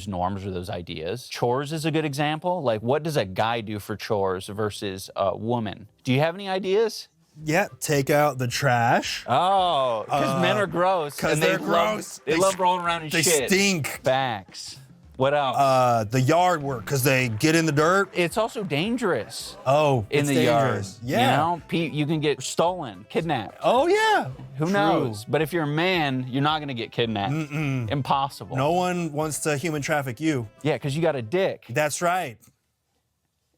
[SPEAKER 2] norms or those ideas. Chores is a good example. Like, what does a guy do for chores versus a woman? Do you have any ideas?
[SPEAKER 3] Yeah, take out the trash.
[SPEAKER 2] Oh, because men are gross.
[SPEAKER 3] Because they're gross.
[SPEAKER 2] They love rolling around in
[SPEAKER 3] They
[SPEAKER 2] shit.
[SPEAKER 3] stink.
[SPEAKER 2] Facts. What else?
[SPEAKER 3] The yard work, because they get in the dirt.
[SPEAKER 2] It's also dangerous.
[SPEAKER 3] Oh,
[SPEAKER 2] in
[SPEAKER 3] it's
[SPEAKER 2] the
[SPEAKER 3] dangerous.
[SPEAKER 2] yard.
[SPEAKER 3] Yeah.
[SPEAKER 2] You know, you can get stolen, kidnapped.
[SPEAKER 3] Oh, yeah.
[SPEAKER 2] Who knows? But if you're a man, you're not going to get kidnapped. Impossible.
[SPEAKER 3] No one wants to human traffic you.
[SPEAKER 2] Yeah, because you got a dick.
[SPEAKER 3] That's right.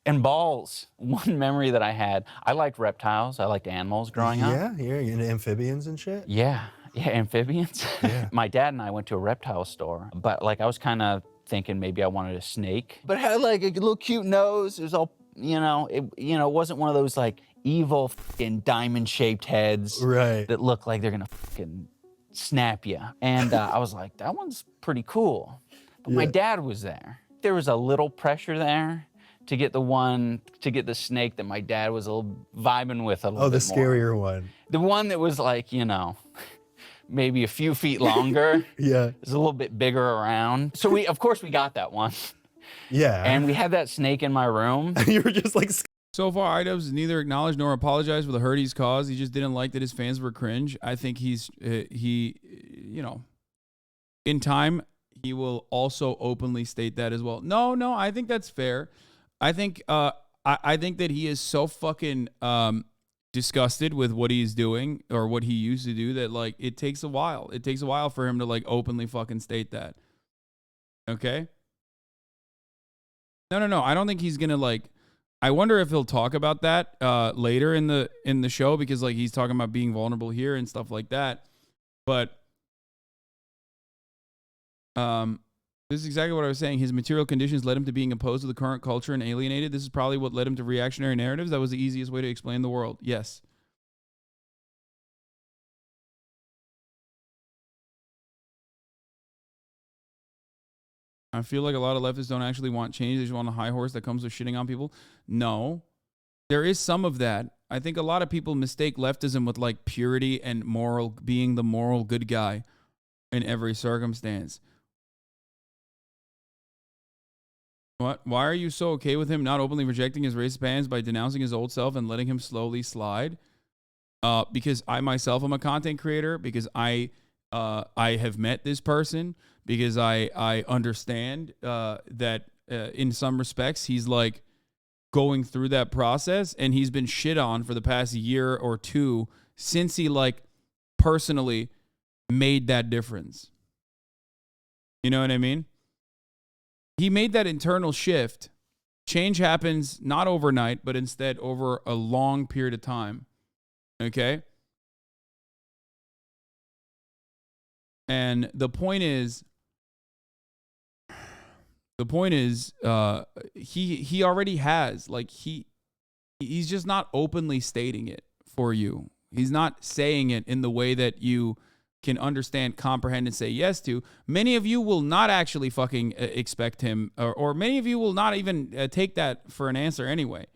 [SPEAKER 2] And balls. One memory that I had, I liked reptiles. I liked animals growing up.
[SPEAKER 3] Yeah, you're into amphibians and shit.
[SPEAKER 2] Yeah, amphibians.
[SPEAKER 3] Yeah.
[SPEAKER 2] My dad and I went to a reptile store, but like I was kind of thinking maybe I wanted a snake, but it had like a little cute nose. It was all, it wasn't one of those like evil fucking diamond-shaped heads
[SPEAKER 3] Right.
[SPEAKER 2] that look like they're gonna fucking snap you. And I was like, that one's pretty cool. But my dad was there. There was a little pressure there to get the snake that my dad was a little vibing with a little bit
[SPEAKER 3] the
[SPEAKER 2] more.
[SPEAKER 3] scarier one.
[SPEAKER 2] The one that was like, maybe a few feet longer.
[SPEAKER 3] Yeah.
[SPEAKER 2] It's a little bit bigger around. So of course we got that one.
[SPEAKER 3] Yeah.
[SPEAKER 2] And we had that snake in my room.
[SPEAKER 3] you were just like,
[SPEAKER 1] So far, iDubbbz neither acknowledged nor apologized for the hurt he's caused. He just didn't like that his fans were cringe. I think in time, he will also openly state that as well. No, I think that's fair. I think I think that he is so fucking disgusted with what he's doing or what he used to do that like it takes a while. It takes a while for him to like openly fucking state that. Okay? No. I don't think he's gonna like. I wonder if he'll talk about that later in the show because like he's talking about being vulnerable here and stuff like that. But this is exactly what I was saying. His material conditions led him to being opposed to the current culture and alienated. This is probably what led him to reactionary narratives. That was the easiest way to explain the world. Yes. I feel like a lot of leftists don't actually want change. They just want a high horse that comes with shitting on people. No. There is some of that. I think a lot of people mistake leftism with like purity and being the moral good guy in every circumstance. What? Why are you so okay with him not openly rejecting his racist bans by denouncing his old self and letting him slowly slide? Because I myself am a content creator, because I have met this person, because I understand that in some respects he's like going through that process and he's been shit on for the past year or two since he like personally made that difference. You know what I mean? He made that internal shift. Change happens not overnight, but instead over a long period of time. Okay? And the point is, he already has, like, he's just not openly stating it for you. He's not saying it in the way that you can understand, comprehend, and say yes to. Many of you will not actually fucking expect him, or many of you will not even take that for an answer anyway.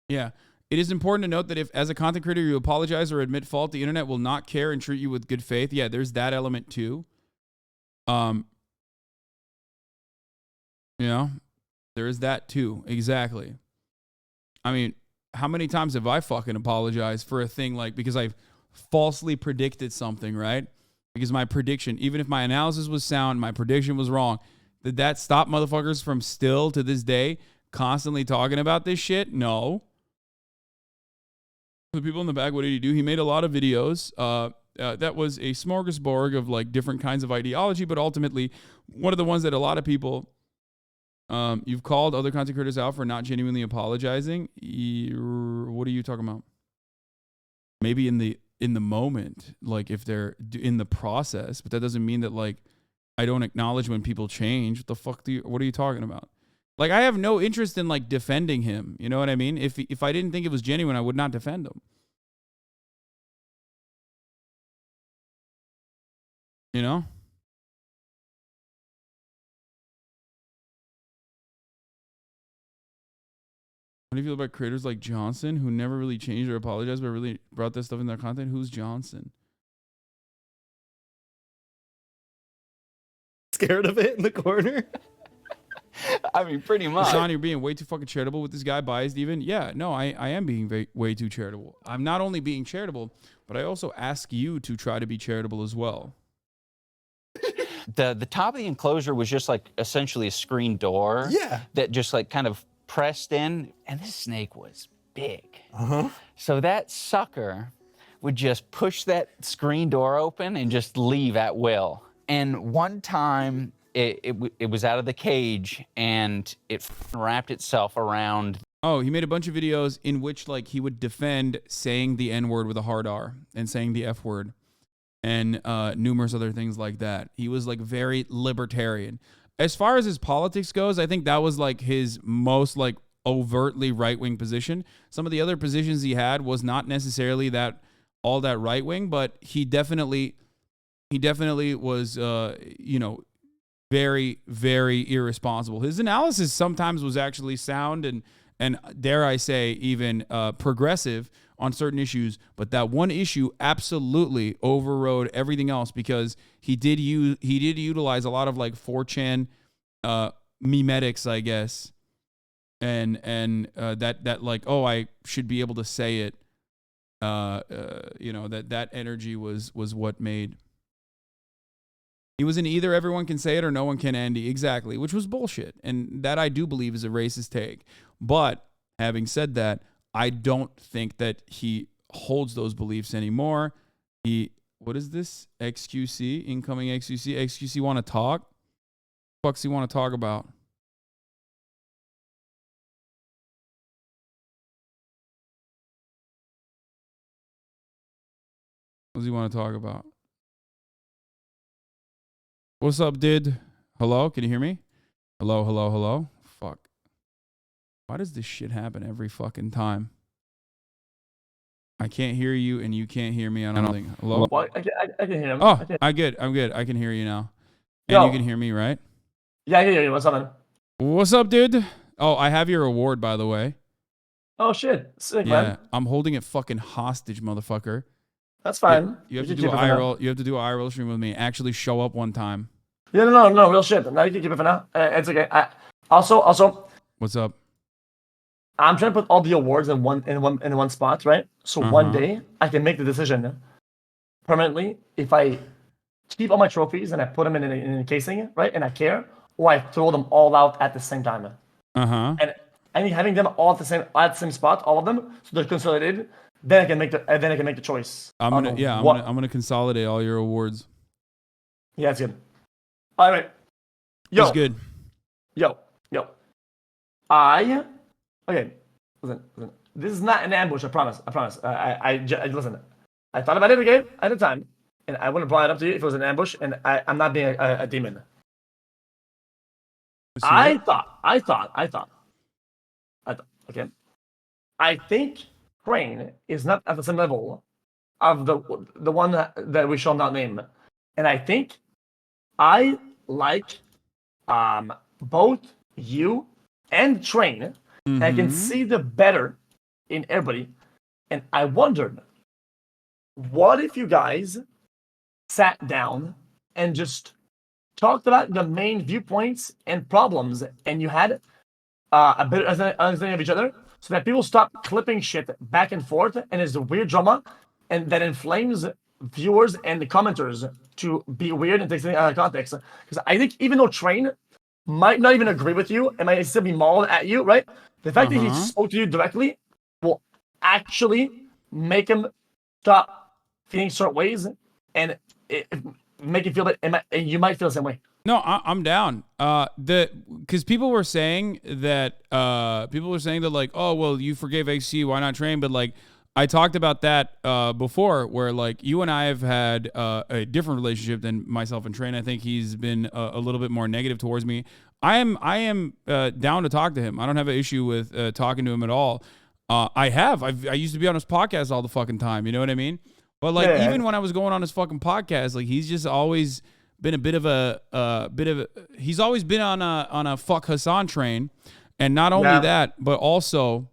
[SPEAKER 1] Yeah. It is important to note that if, as a content creator, you apologize or admit fault, the internet will not care and treat you with good faith. Yeah, there's that element too. You know, there is that too. Exactly. I mean, how many times have I fucking apologized for a thing like, because I've falsely predicted something, right? Because my prediction, even if my analysis was sound, my prediction was wrong. Did that stop motherfuckers from still to this day constantly talking about this shit? No. The people in the back, what did he do? He made a lot of videos. That was a smorgasbord of like different kinds of ideology, but ultimately one of the ones that a lot of people, you've called other content creators out for not genuinely apologizing. What are you talking about? Maybe in the moment, like if they're in the process, but that doesn't mean that like I don't acknowledge when people change. What are you talking about? Like, I have no interest in like defending him. You know what I mean? If I didn't think it was genuine, I would not defend him. You know? How do you feel about creators like Johnson who never really changed or apologized but really brought that stuff in their content? Who's Johnson?
[SPEAKER 3] Scared of it in the corner?
[SPEAKER 2] I mean, pretty much.
[SPEAKER 1] Hasan, you're being way too fucking charitable with this guy, biased even. Yeah, no, I am being way too charitable. I'm not only being charitable, but I also ask you to try to be charitable as well.
[SPEAKER 2] The top of the enclosure was just like essentially a screen door.
[SPEAKER 3] Yeah.
[SPEAKER 2] That just like kind of pressed in, and this snake was big.
[SPEAKER 3] Uh-huh.
[SPEAKER 2] So that sucker would just push that screen door open and just leave at will. And one time it was out of the cage and it wrapped itself around.
[SPEAKER 1] Oh, he made a bunch of videos in which like he would defend saying the N-word with a hard R and saying the F-word and numerous other things like that. He was like very libertarian. As far as his politics goes, I think that was like his most like overtly right-wing position. Some of the other positions he had was not necessarily that all that right-wing, but he definitely was you know, very, very irresponsible. His analysis sometimes was actually sound and dare I say even progressive on certain issues, but that one issue absolutely overrode everything else because he did utilize a lot of like 4chan memetics, I guess, and that like, oh, I should be able to say it. You know, that energy was what made. He was in either everyone can say it or no one can, Andy. Exactly, which was bullshit. And that I do believe is a racist take. But having said that, I don't think that he holds those beliefs anymore. What is this? XQC, incoming XQC. XQC want to talk? What the fuck's he want to talk about? What does he want to talk about? What's up, dude? Hello? Can you hear me? Hello, hello, hello? Fuck. Why does this shit happen every fucking time? I can't hear you and you can't hear me on anything. Hello?
[SPEAKER 5] Well, I can hear him.
[SPEAKER 1] Oh, I'm good. I can hear you now. And
[SPEAKER 5] Yo.
[SPEAKER 1] you can hear me, right?
[SPEAKER 5] Yeah, I hear you. What's up, man?
[SPEAKER 1] What's up, dude? Oh, I have your award, by the way.
[SPEAKER 5] Oh, shit. Sick,
[SPEAKER 1] Yeah,
[SPEAKER 5] man.
[SPEAKER 1] I'm holding it fucking hostage, motherfucker.
[SPEAKER 5] That's fine.
[SPEAKER 1] You have
[SPEAKER 5] We
[SPEAKER 1] to
[SPEAKER 5] can
[SPEAKER 1] do
[SPEAKER 5] keep it for now.
[SPEAKER 1] IRL. You have to do an IRL stream with me. Actually, show up one time.
[SPEAKER 5] Yeah, no, real shit. Now you can keep it for now. It's okay. Also,
[SPEAKER 1] What's up?
[SPEAKER 5] I'm trying to put all the awards in one spot, right? So one day I can make the decision permanently if I keep all my trophies and I put them in a casing, right? And I care, or I throw them all out at the same time. And having them all at the same spot, all of them, so they're consolidated. Then I can make the choice.
[SPEAKER 1] I'm gonna consolidate all your awards.
[SPEAKER 5] Yeah, it's good. All right.
[SPEAKER 1] It's good.
[SPEAKER 5] Yo. Okay. Listen. This is not an ambush. I promise. I listen. I thought about it again at the time, and I wouldn't brought it up to you if it was an ambush. And I'm not being a demon. I thought. Okay. I think Train is not at the same level of the one that we shall not name, and I think I like both you and Train. And I can see the better in everybody, and I wondered, what if you guys sat down and just talked about the main viewpoints and problems, and you had a bit of understanding of each other, so that people stop clipping shit back and forth, and it's a weird drama, and that inflames viewers and the commenters to be weird and take things out of context. Because I think even though Train might not even agree with you and might still be mauled at you, right? The fact that he spoke to you directly will actually make him stop feeling certain ways, and make you feel that, and you might feel the same way.
[SPEAKER 1] No, I'm down. Because people were saying that like, oh well, you forgave XC, why not Train? But like, I talked about that before, where like you and I have had a different relationship than myself and Train. I think he's been a little bit more negative towards me. I am down to talk to him. I don't have an issue with talking to him at all. I used to be on his podcast all the fucking time. You know what I mean? But like, even when I was going on his fucking podcast, like he's just always been a bit of a he's always been on a fuck Hasan train. And not only that, but also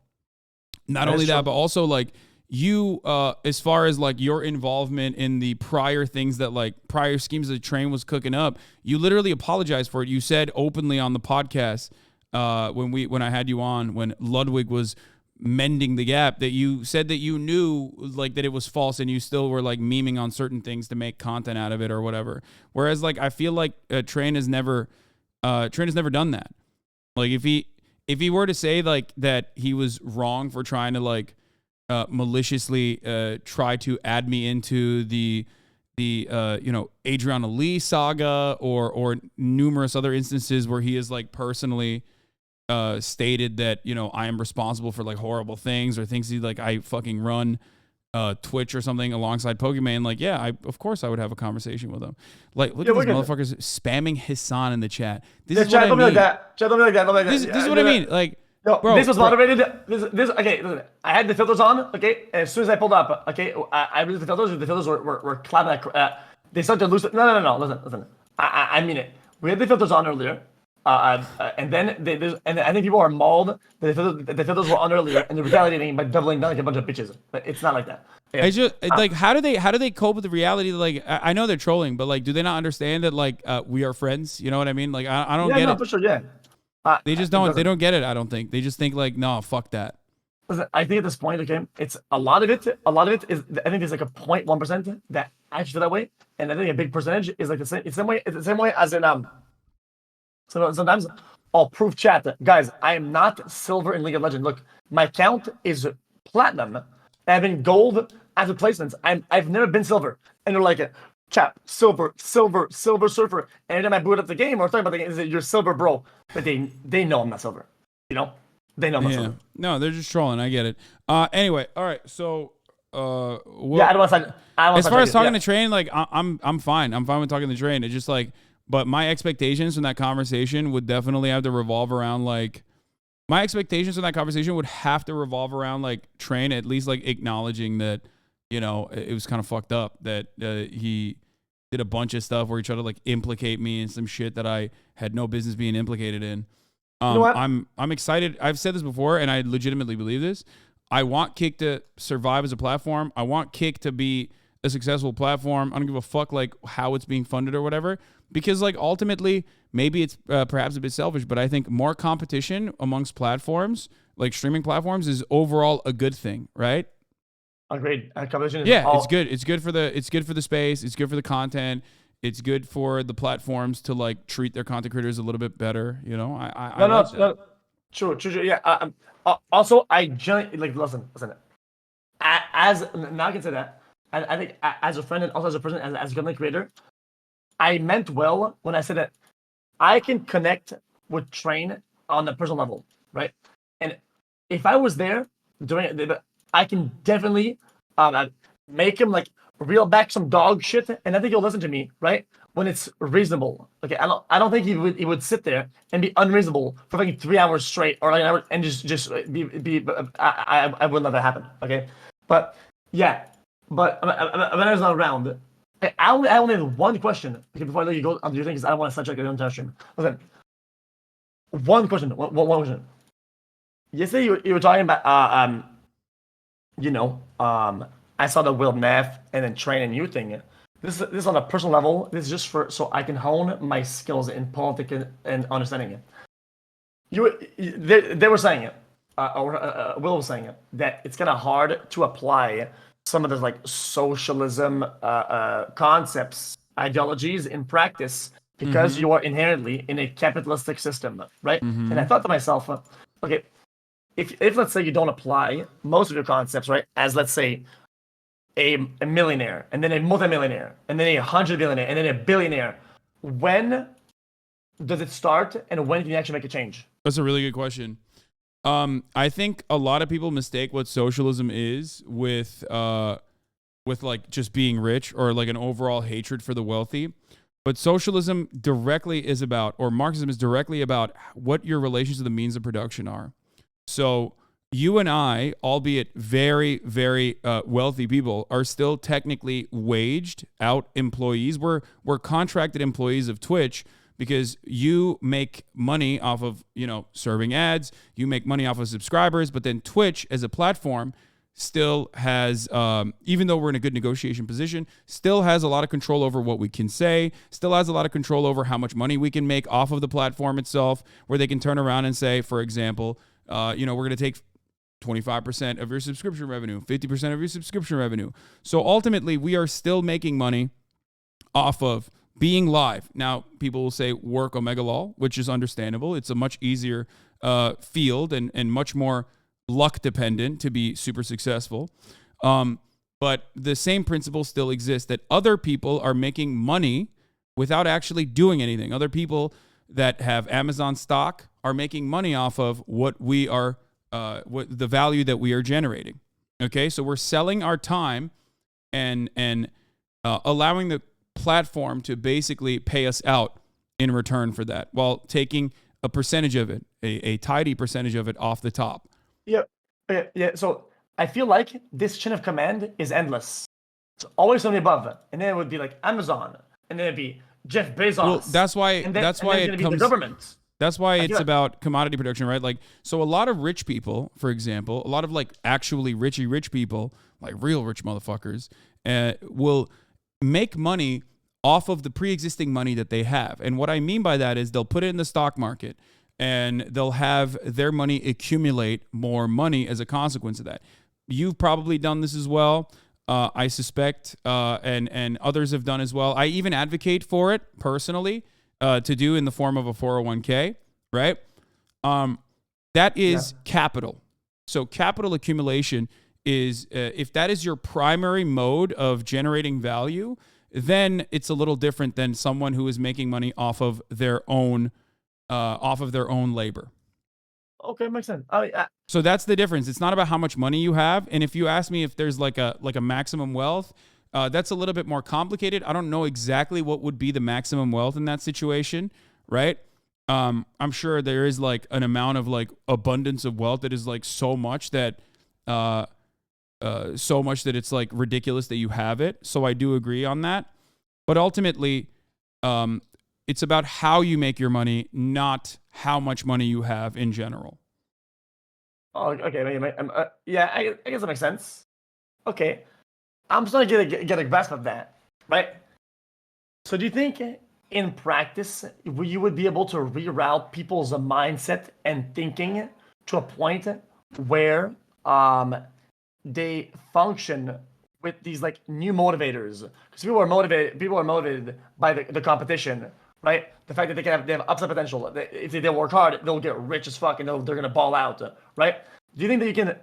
[SPEAKER 1] like you, as far as like your involvement in the prior things that like prior schemes that Train was cooking up, you literally apologized for it. You said openly on the podcast when I had you on, when Ludwig was mending the gap, that you said that you knew like that it was false, and you still were like memeing on certain things to make content out of it or whatever. Whereas like I feel like Train has never done that. Like if he were to say like that he was wrong for trying to like maliciously try to add me into the Adriana Lee saga or numerous other instances where he is like personally stated that, I am responsible for like horrible things, or thinks I fucking run Twitch or something alongside Pokemon. Like, of course I would have a conversation with him. Like, look at these motherfuckers spamming Hasan in the chat. This is what I mean. This is what I mean. Like,
[SPEAKER 5] no,
[SPEAKER 1] bro,
[SPEAKER 5] this was moderated. This okay. Listen, I had the filters on. Okay, and as soon as I pulled up, okay, I released the filters. The filters were clapping. They started to lose it. No. Listen. I mean it. We had the filters on earlier. And then and I think people are mauled. The filters were on earlier, and they're retaliating by doubling down like a bunch of bitches. But it's not like that.
[SPEAKER 1] I just like, how do they cope with the reality that, like, I know they're trolling, but like, do they not understand that like we are friends? You know what I mean? Like, I don't get it.
[SPEAKER 5] For sure, yeah.
[SPEAKER 1] They just don't. They don't get it. I don't think they just think like, no, fuck that.
[SPEAKER 5] Listen, I think at this point, okay, it's a lot of it is. I think there's like a 0.1% that actually feel that way, and I think a big percentage is like the same. It's the same way as in So sometimes I'll prove chat that, guys, I am not silver in League of Legends. Look, my count is platinum. I've been gold as replacements. I've never been silver. And they're like, chat, silver surfer. And every time I boot up the game or talk about the game, is that you're silver, bro. But they know I'm not silver. They know I'm not silver.
[SPEAKER 1] No, they're just trolling. I get it. Anyway, all right. So
[SPEAKER 5] I don't want to.
[SPEAKER 1] As far as talking to Train, like I'm fine. I'm fine with talking to Train. It's just like, but my expectations from that conversation would definitely have to revolve around like, Train at least like acknowledging that, it was kind of fucked up that he did a bunch of stuff where he tried to like implicate me in some shit that I had no business being implicated in.
[SPEAKER 5] You know what?
[SPEAKER 1] I'm excited. I've said this before, and I legitimately believe this. I want Kick to survive as a platform. I want Kick to be a successful platform. I don't give a fuck like how it's being funded or whatever, because like ultimately maybe it's perhaps a bit selfish, but I think more competition amongst platforms, like streaming platforms, is overall a good thing, right?
[SPEAKER 5] Agreed. Competition is
[SPEAKER 1] it's good. It's good for the space. It's good for the content. It's good for the platforms to like treat their content creators a little bit better. No.
[SPEAKER 5] True. Yeah. Also, I genuinely like listen. As now I can say that. I think as a friend and also as a person, as a content creator, I meant well when I said that I can connect with Train on a personal level, right? And if I was there doing it, I can definitely make him like reel back some dog shit, and I think he'll listen to me, right? when it's reasonable. Okay, I don't think he would sit there and be unreasonable for fucking 3 hours straight or like an hour and just be I wouldn't let that happen. Okay, but yeah, but when I was not around, I only had one question. Okay, before I let you go on your thing, because I don't want to sidetrack your entire stream. Listen, one question. One question. Yesterday you were talking about I saw the Will Neff and then train and you thing. This is on a personal level. This is just so I can hone my skills in politics and understanding it. They were saying it, or Will was saying it, that it's kind of hard to apply some of the like socialism concepts, ideologies in practice because you are inherently in a capitalistic system, right? And I thought to myself, okay, if let's say you don't apply most of your concepts, right, as let's say a millionaire, and then a multimillionaire, and then 100 billionaire, and then a billionaire, when does it start, and when can you actually make a change?
[SPEAKER 1] That's a really good question. I think a lot of people mistake what socialism is with like just being rich or like an overall hatred for the wealthy. But socialism directly is about, or Marxism is directly about what your relations to the means of production are. So you and I, albeit very, very wealthy people, are still technically waged out employees. We're contracted employees of Twitch because you make money off of, serving ads. You make money off of subscribers. But then Twitch as a platform still has, even though we're in a good negotiation position, still has a lot of control over what we can say, still has a lot of control over how much money we can make off of the platform itself, where they can turn around and say, for example, we're going to take 25% of your subscription revenue, 50% of your subscription revenue. So ultimately, we are still making money off of being live. Now, people will say work Omega Law, which is understandable. It's a much easier field and much more luck dependent to be super successful. But the same principle still exists, that other people are making money without actually doing anything. Other people that have Amazon stock are making money off of what we are, what the value that we are generating. Okay, so we're selling our time and allowing the platform to basically pay us out in return for that, while taking a percentage of it, a tidy percentage of it off the top.
[SPEAKER 5] Yeah. So I feel like this chain of command is endless. It's always something above, and then it would be like Amazon, and then it'd be Jeff Bezos.
[SPEAKER 1] Well, that's why.
[SPEAKER 5] And then,
[SPEAKER 1] that's
[SPEAKER 5] and
[SPEAKER 1] why
[SPEAKER 5] then
[SPEAKER 1] it
[SPEAKER 5] it's
[SPEAKER 1] comes.
[SPEAKER 5] be the government.
[SPEAKER 1] That's why it's about commodity production, right? Like, so a lot of rich people, for example, a lot of like actually rich people, like real rich motherfuckers, will make money off of the pre-existing money that they have. And what I mean by that is they'll put it in the stock market and they'll have their money accumulate more money as a consequence of that. You've probably done this as well. I suspect, and others have done as well. I even advocate for it personally, to do in the form of a 401k, right? That is capital. So capital accumulation is, if that is your primary mode of generating value, then it's a little different than someone who is making money off of their own labor.
[SPEAKER 5] Okay, makes sense.
[SPEAKER 1] So that's the difference. It's not about how much money you have. And if you ask me if there's like a maximum wealth, that's a little bit more complicated. I don't know exactly what would be the maximum wealth in that situation, right? I'm sure there is like an amount of like abundance of wealth that is like so much that it's like ridiculous that you have it. So I do agree on that. But ultimately, it's about how you make your money, not how much money you have in general.
[SPEAKER 5] Oh, okay. Yeah, I guess that makes sense. Okay. I'm starting to get a grasp of that, right? So do you think in practice you would be able to reroute people's mindset and thinking to a point where they function with these like new motivators? Because people are motivated by the competition, right? The fact that they have upside potential. If they work hard, they'll get rich as fuck and they're gonna ball out, right? Do you think that you can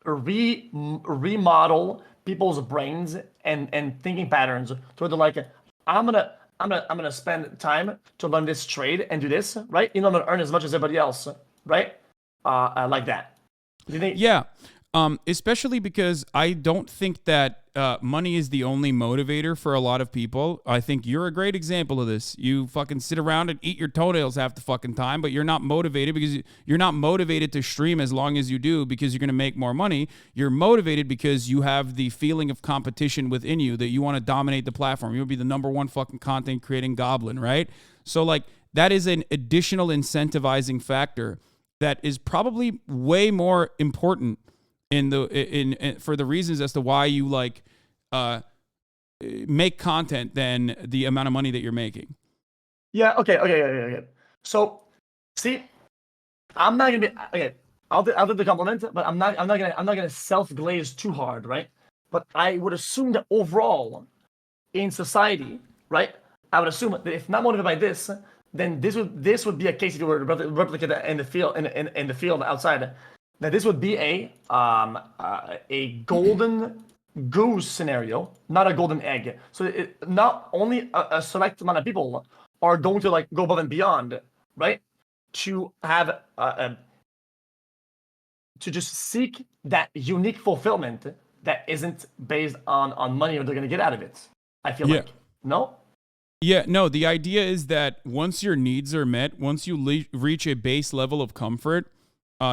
[SPEAKER 5] remodel people's brains and thinking patterns to where they're like, I'm gonna spend time to learn this trade and do this, right? I'm gonna earn as much as everybody else, right? Like that. Do you think?
[SPEAKER 1] Yeah. Especially because I don't think that money is the only motivator for a lot of people. I think you're a great example of this. You fucking sit around and eat your toenails half the fucking time, but you're not motivated because you're not motivated to stream as long as you do because you're going to make more money. You're motivated because you have the feeling of competition within you that you want to dominate the platform. You will be the number one fucking content creating goblin, right? So like that is an additional incentivizing factor that is probably way more important in for the reasons as to why you like make content than the amount of money that you're making.
[SPEAKER 5] Yeah. Okay. So, see, I'm not gonna be okay. I'll do the compliment, but I'm not gonna self glaze too hard, right? But I would assume that overall, in society, right? I would assume that if not motivated by this, then this would be a case if you were to replicate that in the field in the field outside. That this would be a golden goose scenario, not a golden egg. So not only a select amount of people are going to like go above and beyond, right? To have to just seek that unique fulfillment that isn't based on money or they're gonna get out of it. I feel like no.
[SPEAKER 1] Yeah, no, the idea is that once your needs are met, once you reach a base level of comfort,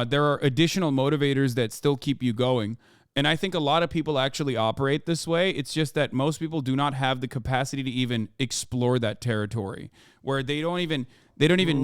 [SPEAKER 1] there are additional motivators that still keep you going. And I think a lot of people actually operate this way. It's just that most people do not have the capacity to even explore that territory, where they don't even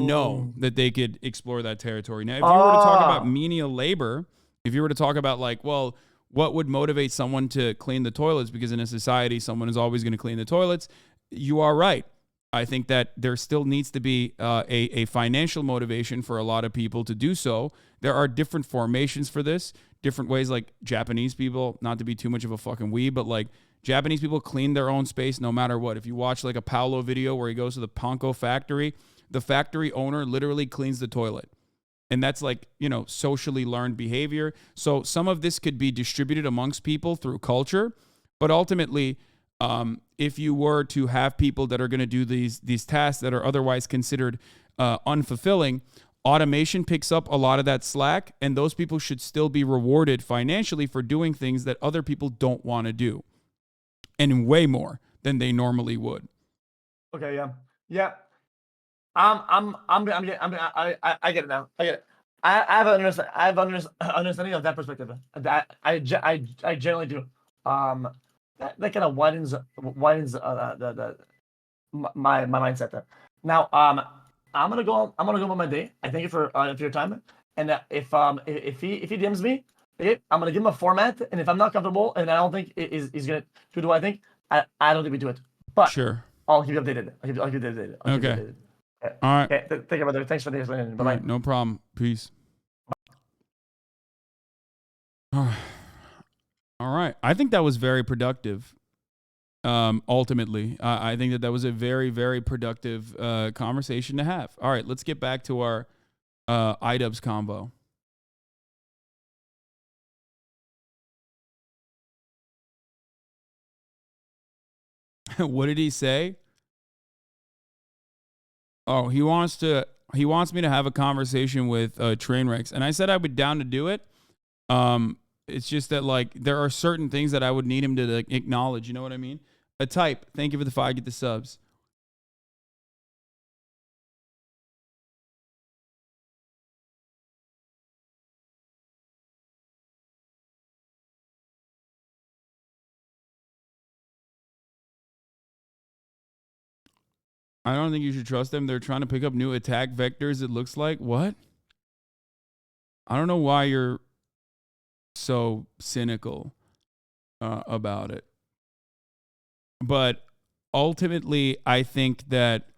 [SPEAKER 1] know that they could explore that territory. Now, if you were to talk about menial labor, if you were to talk about like, well, what would motivate someone to clean the toilets? Because in a society, someone is always going to clean the toilets. You are right. I think that there still needs to be a financial motivation for a lot of people to do so. There are different formations for this, different ways, like Japanese people, not to be too much of a fucking weeb, but like Japanese people clean their own space no matter what. If you watch like a Paolo video where he goes to the Panko factory, the factory owner literally cleans the toilet. And that's like, you know, socially learned behavior. So some of this could be distributed amongst people through culture, but ultimately, if you were to have people that are going to do these tasks that are otherwise considered unfulfilling, automation picks up a lot of that slack, and those people should still be rewarded financially for doing things that other people don't want to do, and way more than they normally would.
[SPEAKER 5] Okay, yeah. I get it now. I get it. I have an understanding of that perspective. I generally do. That kind of widens my mindset there. Now, I'm gonna go on my day. I thank you for your time. And if he DMs me, okay, I'm gonna give him a format. And if I'm not comfortable and I don't think he's gonna do what I think, I don't think we do it. But
[SPEAKER 1] sure,
[SPEAKER 5] I'll keep you updated. I'll keep you updated.
[SPEAKER 1] Okay. All right.
[SPEAKER 5] Okay. Thank you, brother. Thanks for the explanation. Bye bye.
[SPEAKER 1] No problem. Peace. All right. I think that was very productive. Ultimately, I think that was a very, very productive conversation to have. All right, let's get back to our iDubbbz combo. What did he say? Oh, he wants me to have a conversation with Trainwrecks, and I said I would down to do it. It's just that like there are certain things that I would need him to like, acknowledge. You know what I mean? A type. Thank you for the 5. Get the subs. I don't think you should trust them. They're trying to pick up new attack vectors, it looks like. What? I don't know why you're so cynical about it. But ultimately, I think that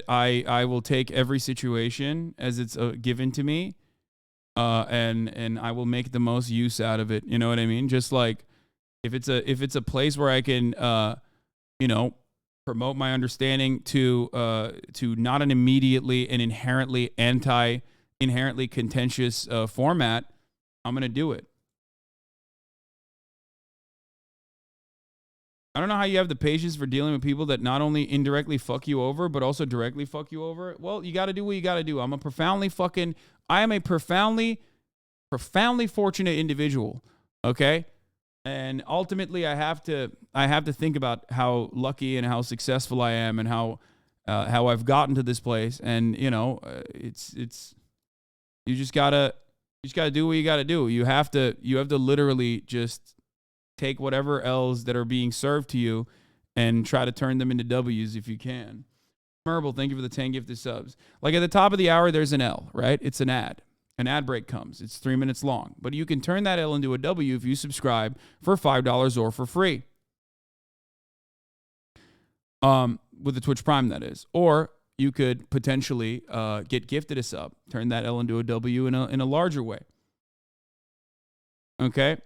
[SPEAKER 1] I will take every situation as it's given to me, and I will make the most use out of it. You know what I mean? Just like if it's a place where I can, you know, promote my understanding to not an immediately and inherently contentious format, I'm gonna do it. I don't know how you have the patience for dealing with people that not only indirectly fuck you over, but also directly fuck you over. Well, you got to do what you got to do. I am a profoundly profoundly fortunate individual. Okay. And ultimately I have to think about how lucky and how successful I am and how I've gotten to this place. And it's you just gotta do what you gotta do. You have to literally just take whatever L's that are being served to you and try to turn them into W's if you can. Merble, thank you for the 10 gifted subs. Like at the top of the hour, there's an L, right? It's an ad. An ad break comes. It's 3 minutes long. But you can turn that L into a W if you subscribe for $5 or for free. With the Twitch Prime, that is. Or you could potentially get gifted a sub. Turn that L into a W in a larger way. Okay?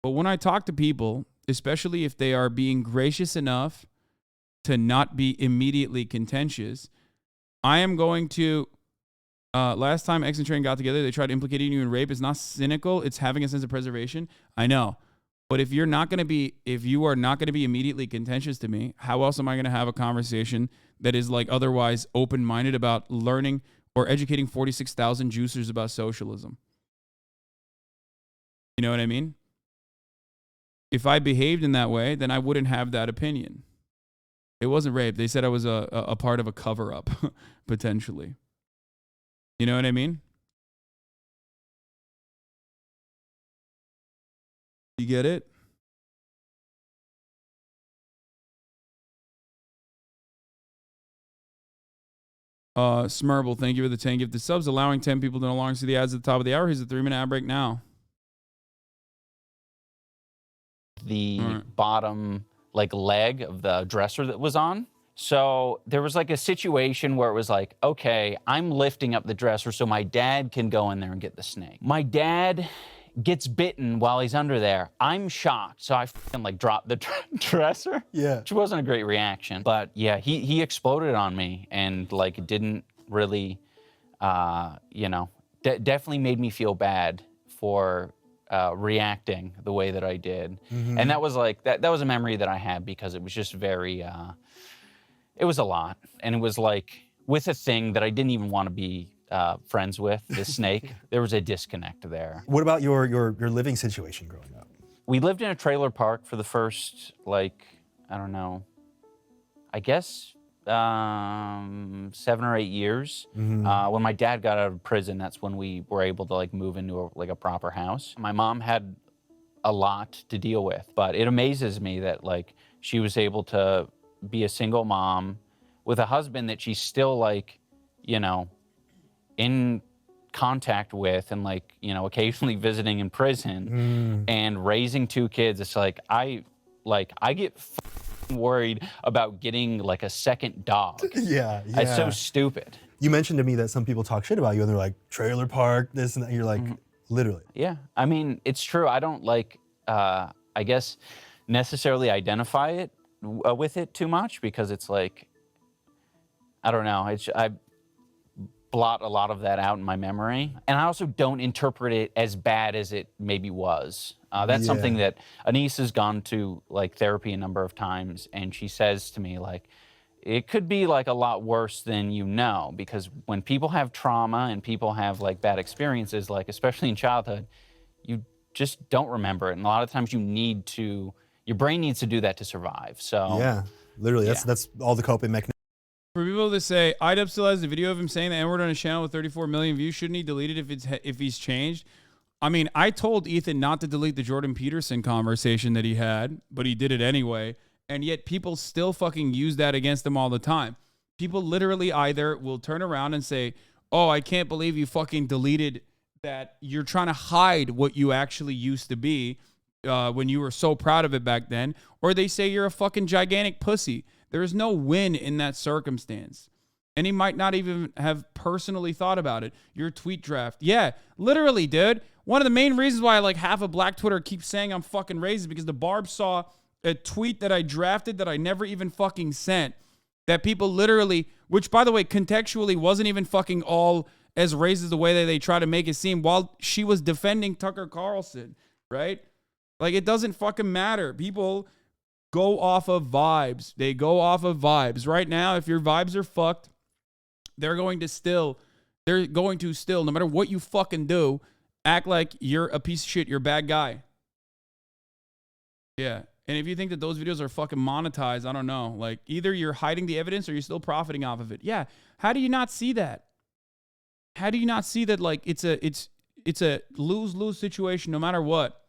[SPEAKER 1] But when I talk to people, especially if they are being gracious enough to not be immediately contentious, I am going to, last time X and Train got together, they tried implicating you in rape. It's not cynical. It's having a sense of preservation. I know. But if you are not going to be immediately contentious to me, how else am I going to have a conversation that is like otherwise open-minded about learning or educating 46,000 juicers about socialism? You know what I mean? If I behaved in that way, then I wouldn't have that opinion. It wasn't rape. They said I was a part of a cover-up, potentially. You know what I mean? You get it? Smurble, thank you for the 10 gifted subs. Allowing 10 people to no longer see the ads at the top of the hour. Here's a 3-minute ad break now.
[SPEAKER 2] The bottom leg of the dresser that was on. So there was like a situation where it was like, okay, I'm lifting up the dresser so my dad can go in there and get the snake. My dad gets bitten while he's under there. I'm shocked, so I fucking dropped the dresser.
[SPEAKER 3] Yeah.
[SPEAKER 2] Which wasn't a great reaction. But yeah, he exploded on me and didn't really, definitely made me feel bad for reacting the way that I did. Mm-hmm. And that was that was a memory that I had because it was just very, it was a lot. And it was with a thing that I didn't even want to be friends with, the snake. There was a disconnect there.
[SPEAKER 3] What about your living situation growing up?
[SPEAKER 2] We lived in a trailer park for the first, I don't know, I guess 7 or 8 years. Mm-hmm. When my dad got out of prison, that's when we were able to move into a proper house. My mom had a lot to deal with, but it amazes me that she was able to be a single mom with a husband that she's still in contact with and occasionally visiting in prison and raising 2 kids. It's I get worried about getting a second dog. Yeah. It's so stupid.
[SPEAKER 3] You mentioned to me that some people talk shit about you and they're like, trailer park, this and that. You're like, literally.
[SPEAKER 2] Yeah. I mean, it's true. I don't I guess necessarily identify it with it too much because it's I don't know. I blot a lot of that out in my memory. And I also don't interpret it as bad as it maybe was. That's something that Anise has gone to therapy a number of times, and she says to me it could be a lot worse than you know, because when people have trauma and people have bad experiences, especially in childhood, you just don't remember it. And a lot of times your brain needs to do that to survive. So
[SPEAKER 3] yeah, literally, that's all the coping mechanism.
[SPEAKER 1] For people to say, iDubbbz still has the video of him saying the N-word on his channel with 34 million views, shouldn't he delete it if he's changed? I mean, I told Ethan not to delete the Jordan Peterson conversation that he had, but he did it anyway. And yet people still fucking use that against him all the time. People literally either will turn around and say, oh, I can't believe you fucking deleted that. You're trying to hide what you actually used to be when you were so proud of it back then. Or they say you're a fucking gigantic pussy. There is no win in that circumstance. And he might not even have personally thought about it. Your tweet draft. Yeah, literally, dude. One of the main reasons why half of Black Twitter keeps saying I'm fucking racist is because the Barb saw a tweet that I drafted that I never even fucking sent. That people literally, which by the way, contextually wasn't even fucking all as racist the way that they try to make it seem while she was defending Tucker Carlson, right? It doesn't fucking matter. People go off of vibes. They go off of vibes. Right now, if your vibes are fucked, they're going to still, no matter what you fucking do, Act like you're a piece of shit. You're a bad guy. Yeah. And if you think that those videos are fucking monetized, I don't know. Like, either you're hiding the evidence or you're still profiting off of it. Yeah. How do you not see that? How do you not see that, like, it's a lose-lose situation no matter what?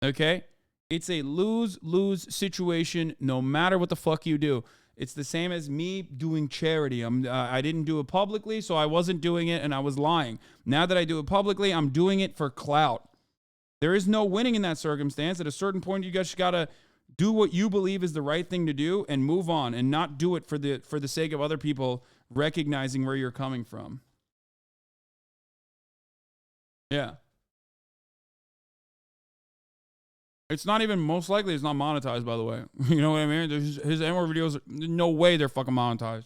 [SPEAKER 1] Okay? It's a lose-lose situation no matter what the fuck you do. It's the same as me doing charity. I didn't do it publicly, so I wasn't doing it, and I was lying. Now that I do it publicly, I'm doing it for clout. There is no winning in that circumstance. At a certain point, you guys got to do what you believe is the right thing to do and move on, and not do it for the sake of other people recognizing where you're coming from. Yeah. It's not even, most likely it's not monetized, by the way. You know what I mean? His N-word videos, no way they're fucking monetized.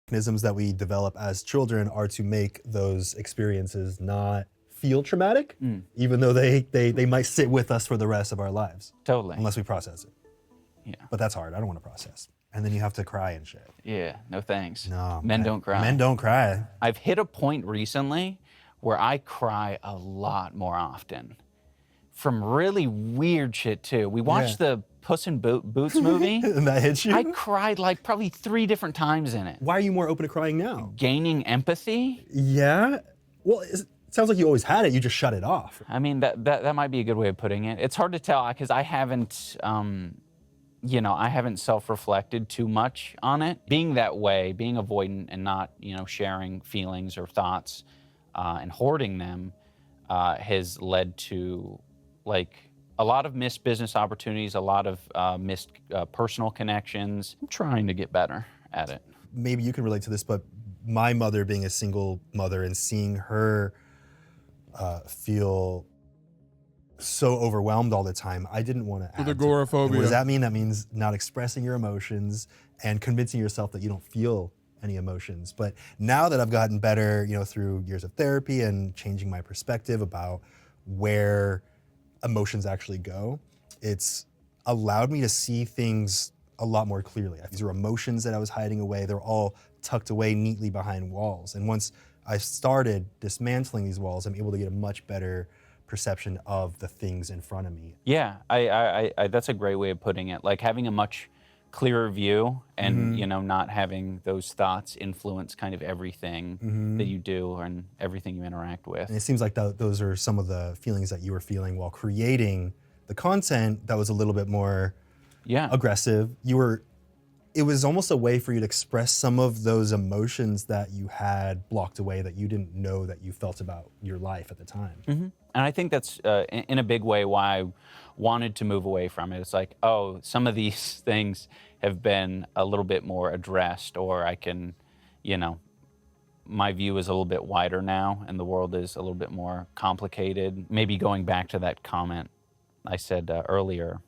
[SPEAKER 3] Mechanisms that we develop as children are to make those experiences not feel traumatic, even though they might sit with us for the rest of our lives.
[SPEAKER 2] Totally.
[SPEAKER 3] Unless we process it.
[SPEAKER 2] Yeah.
[SPEAKER 3] But that's hard. I don't want to process. And then you have to cry and shit.
[SPEAKER 2] Yeah, no thanks.
[SPEAKER 3] No.
[SPEAKER 2] Men don't cry.
[SPEAKER 3] Men don't cry.
[SPEAKER 2] I've hit a point recently where I cry a lot more often. From really weird shit, too. We watched the Puss in Boots movie.
[SPEAKER 3] And that hits you?
[SPEAKER 2] I cried like probably 3 different times in it.
[SPEAKER 3] Why are you more open to crying now?
[SPEAKER 2] Gaining empathy.
[SPEAKER 3] Yeah? Well, it sounds like you always had it. You just shut it off.
[SPEAKER 2] I mean, that might be a good way of putting it. It's hard to tell because I haven't, I haven't self-reflected too much on it. Being that way, being avoidant and not, sharing feelings or thoughts and hoarding them has led to, like, a lot of missed business opportunities, a lot of missed personal connections. I'm trying to get better at it.
[SPEAKER 3] Maybe you can relate to this, but my mother being a single mother and seeing her feel so overwhelmed all the time, I didn't want to add
[SPEAKER 1] With
[SPEAKER 3] to it.
[SPEAKER 1] agoraphobia.
[SPEAKER 3] What does that mean? That means not expressing your emotions and convincing yourself that you don't feel any emotions. But now that I've gotten better, through years of therapy and changing my perspective about where emotions actually go, it's allowed me to see things a lot more clearly. These are emotions that I was hiding away. They're all tucked away neatly behind walls. And once I started dismantling these walls, I'm able to get a much better perception of the things in front of me.
[SPEAKER 2] Yeah, I that's a great way of putting it. Like having a much clearer view and, not having those thoughts influence kind of everything that you do and everything you interact with.
[SPEAKER 3] And it seems like those are some of the feelings that you were feeling while creating the content that was a little bit more aggressive. It was almost a way for you to express some of those emotions that you had blocked away that you didn't know that you felt about your life at the time.
[SPEAKER 2] And I think that's in a big way why I wanted to move away from it. It's like, oh, some of these things have been a little bit more addressed, or I can, my view is a little bit wider now and the world is a little bit more complicated. Maybe going back to that comment I said earlier,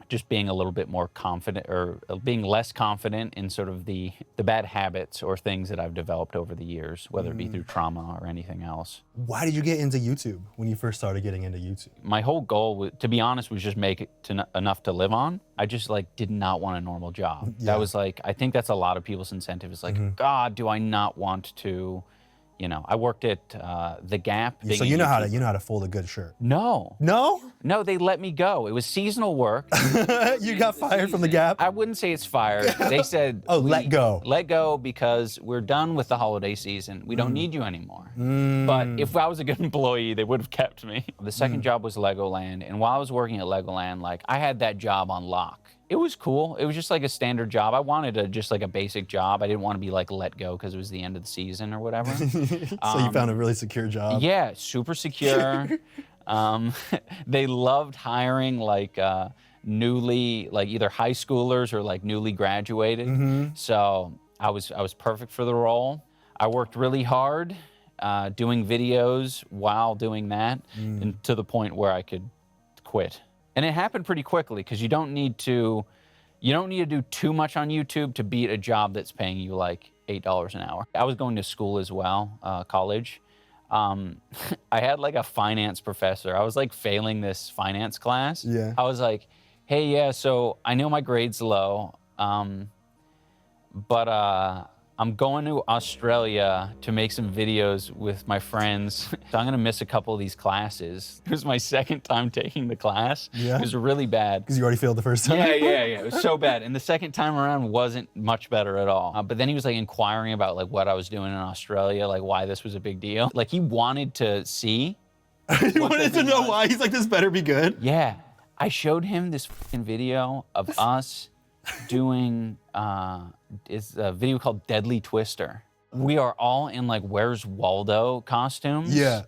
[SPEAKER 2] just being a little bit more confident or being less confident in sort of the bad habits or things that I've developed over the years, whether it be through trauma or anything else.
[SPEAKER 3] Why did you get into YouTube when you first started getting into YouTube?
[SPEAKER 2] My whole goal, to be honest, was just make it enough to live on. I just did not want a normal job.
[SPEAKER 3] Yeah.
[SPEAKER 2] That was I think that's a lot of people's incentive. It's like, God, do I not want to, I worked at The Gap.
[SPEAKER 3] So you know how to fold a good shirt.
[SPEAKER 2] No.
[SPEAKER 3] No?
[SPEAKER 2] No, they let me go. It was seasonal work.
[SPEAKER 3] You got fired from The Gap?
[SPEAKER 2] I wouldn't say it's fired. They said,
[SPEAKER 3] let go.
[SPEAKER 2] Let go because we're done with the holiday season. We don't need you anymore. But if I was a good employee, they would have kept me. The second job was Legoland. And while I was working at Legoland, I had that job on lock. It was cool. It was just like a standard job. I wanted just a basic job. I didn't want to be let go because it was the end of the season or whatever.
[SPEAKER 3] So you found a really secure job?
[SPEAKER 2] Yeah, super secure. They loved hiring newly, either high schoolers or newly graduated. So I was perfect for the role. I worked really hard doing videos while doing that, and to the point where I could quit. And it happened pretty quickly because you don't need to do too much on YouTube to beat a job that's paying you $8 an hour. I was going to school as well, college. I had a finance professor. I was failing this finance class.
[SPEAKER 3] Yeah.
[SPEAKER 2] I was like, hey, yeah, so I know my grade's low. But I'm going to Australia to make some videos with my friends. So I'm gonna miss a couple of these classes. It was my second time taking the class.
[SPEAKER 3] Yeah.
[SPEAKER 2] It was really bad.
[SPEAKER 3] Because you already failed the first time.
[SPEAKER 2] Yeah. It was so bad. And the second time around wasn't much better at all. But then he was like inquiring about like what I was doing in Australia, like why this was a big deal. Like he wanted to see.
[SPEAKER 3] He wanted to know why. He's like, this better be good.
[SPEAKER 2] Yeah. I showed him this fucking video of us doing it's a video called Deadly Twister. We are all in like Where's Waldo costumes.
[SPEAKER 3] Yeah.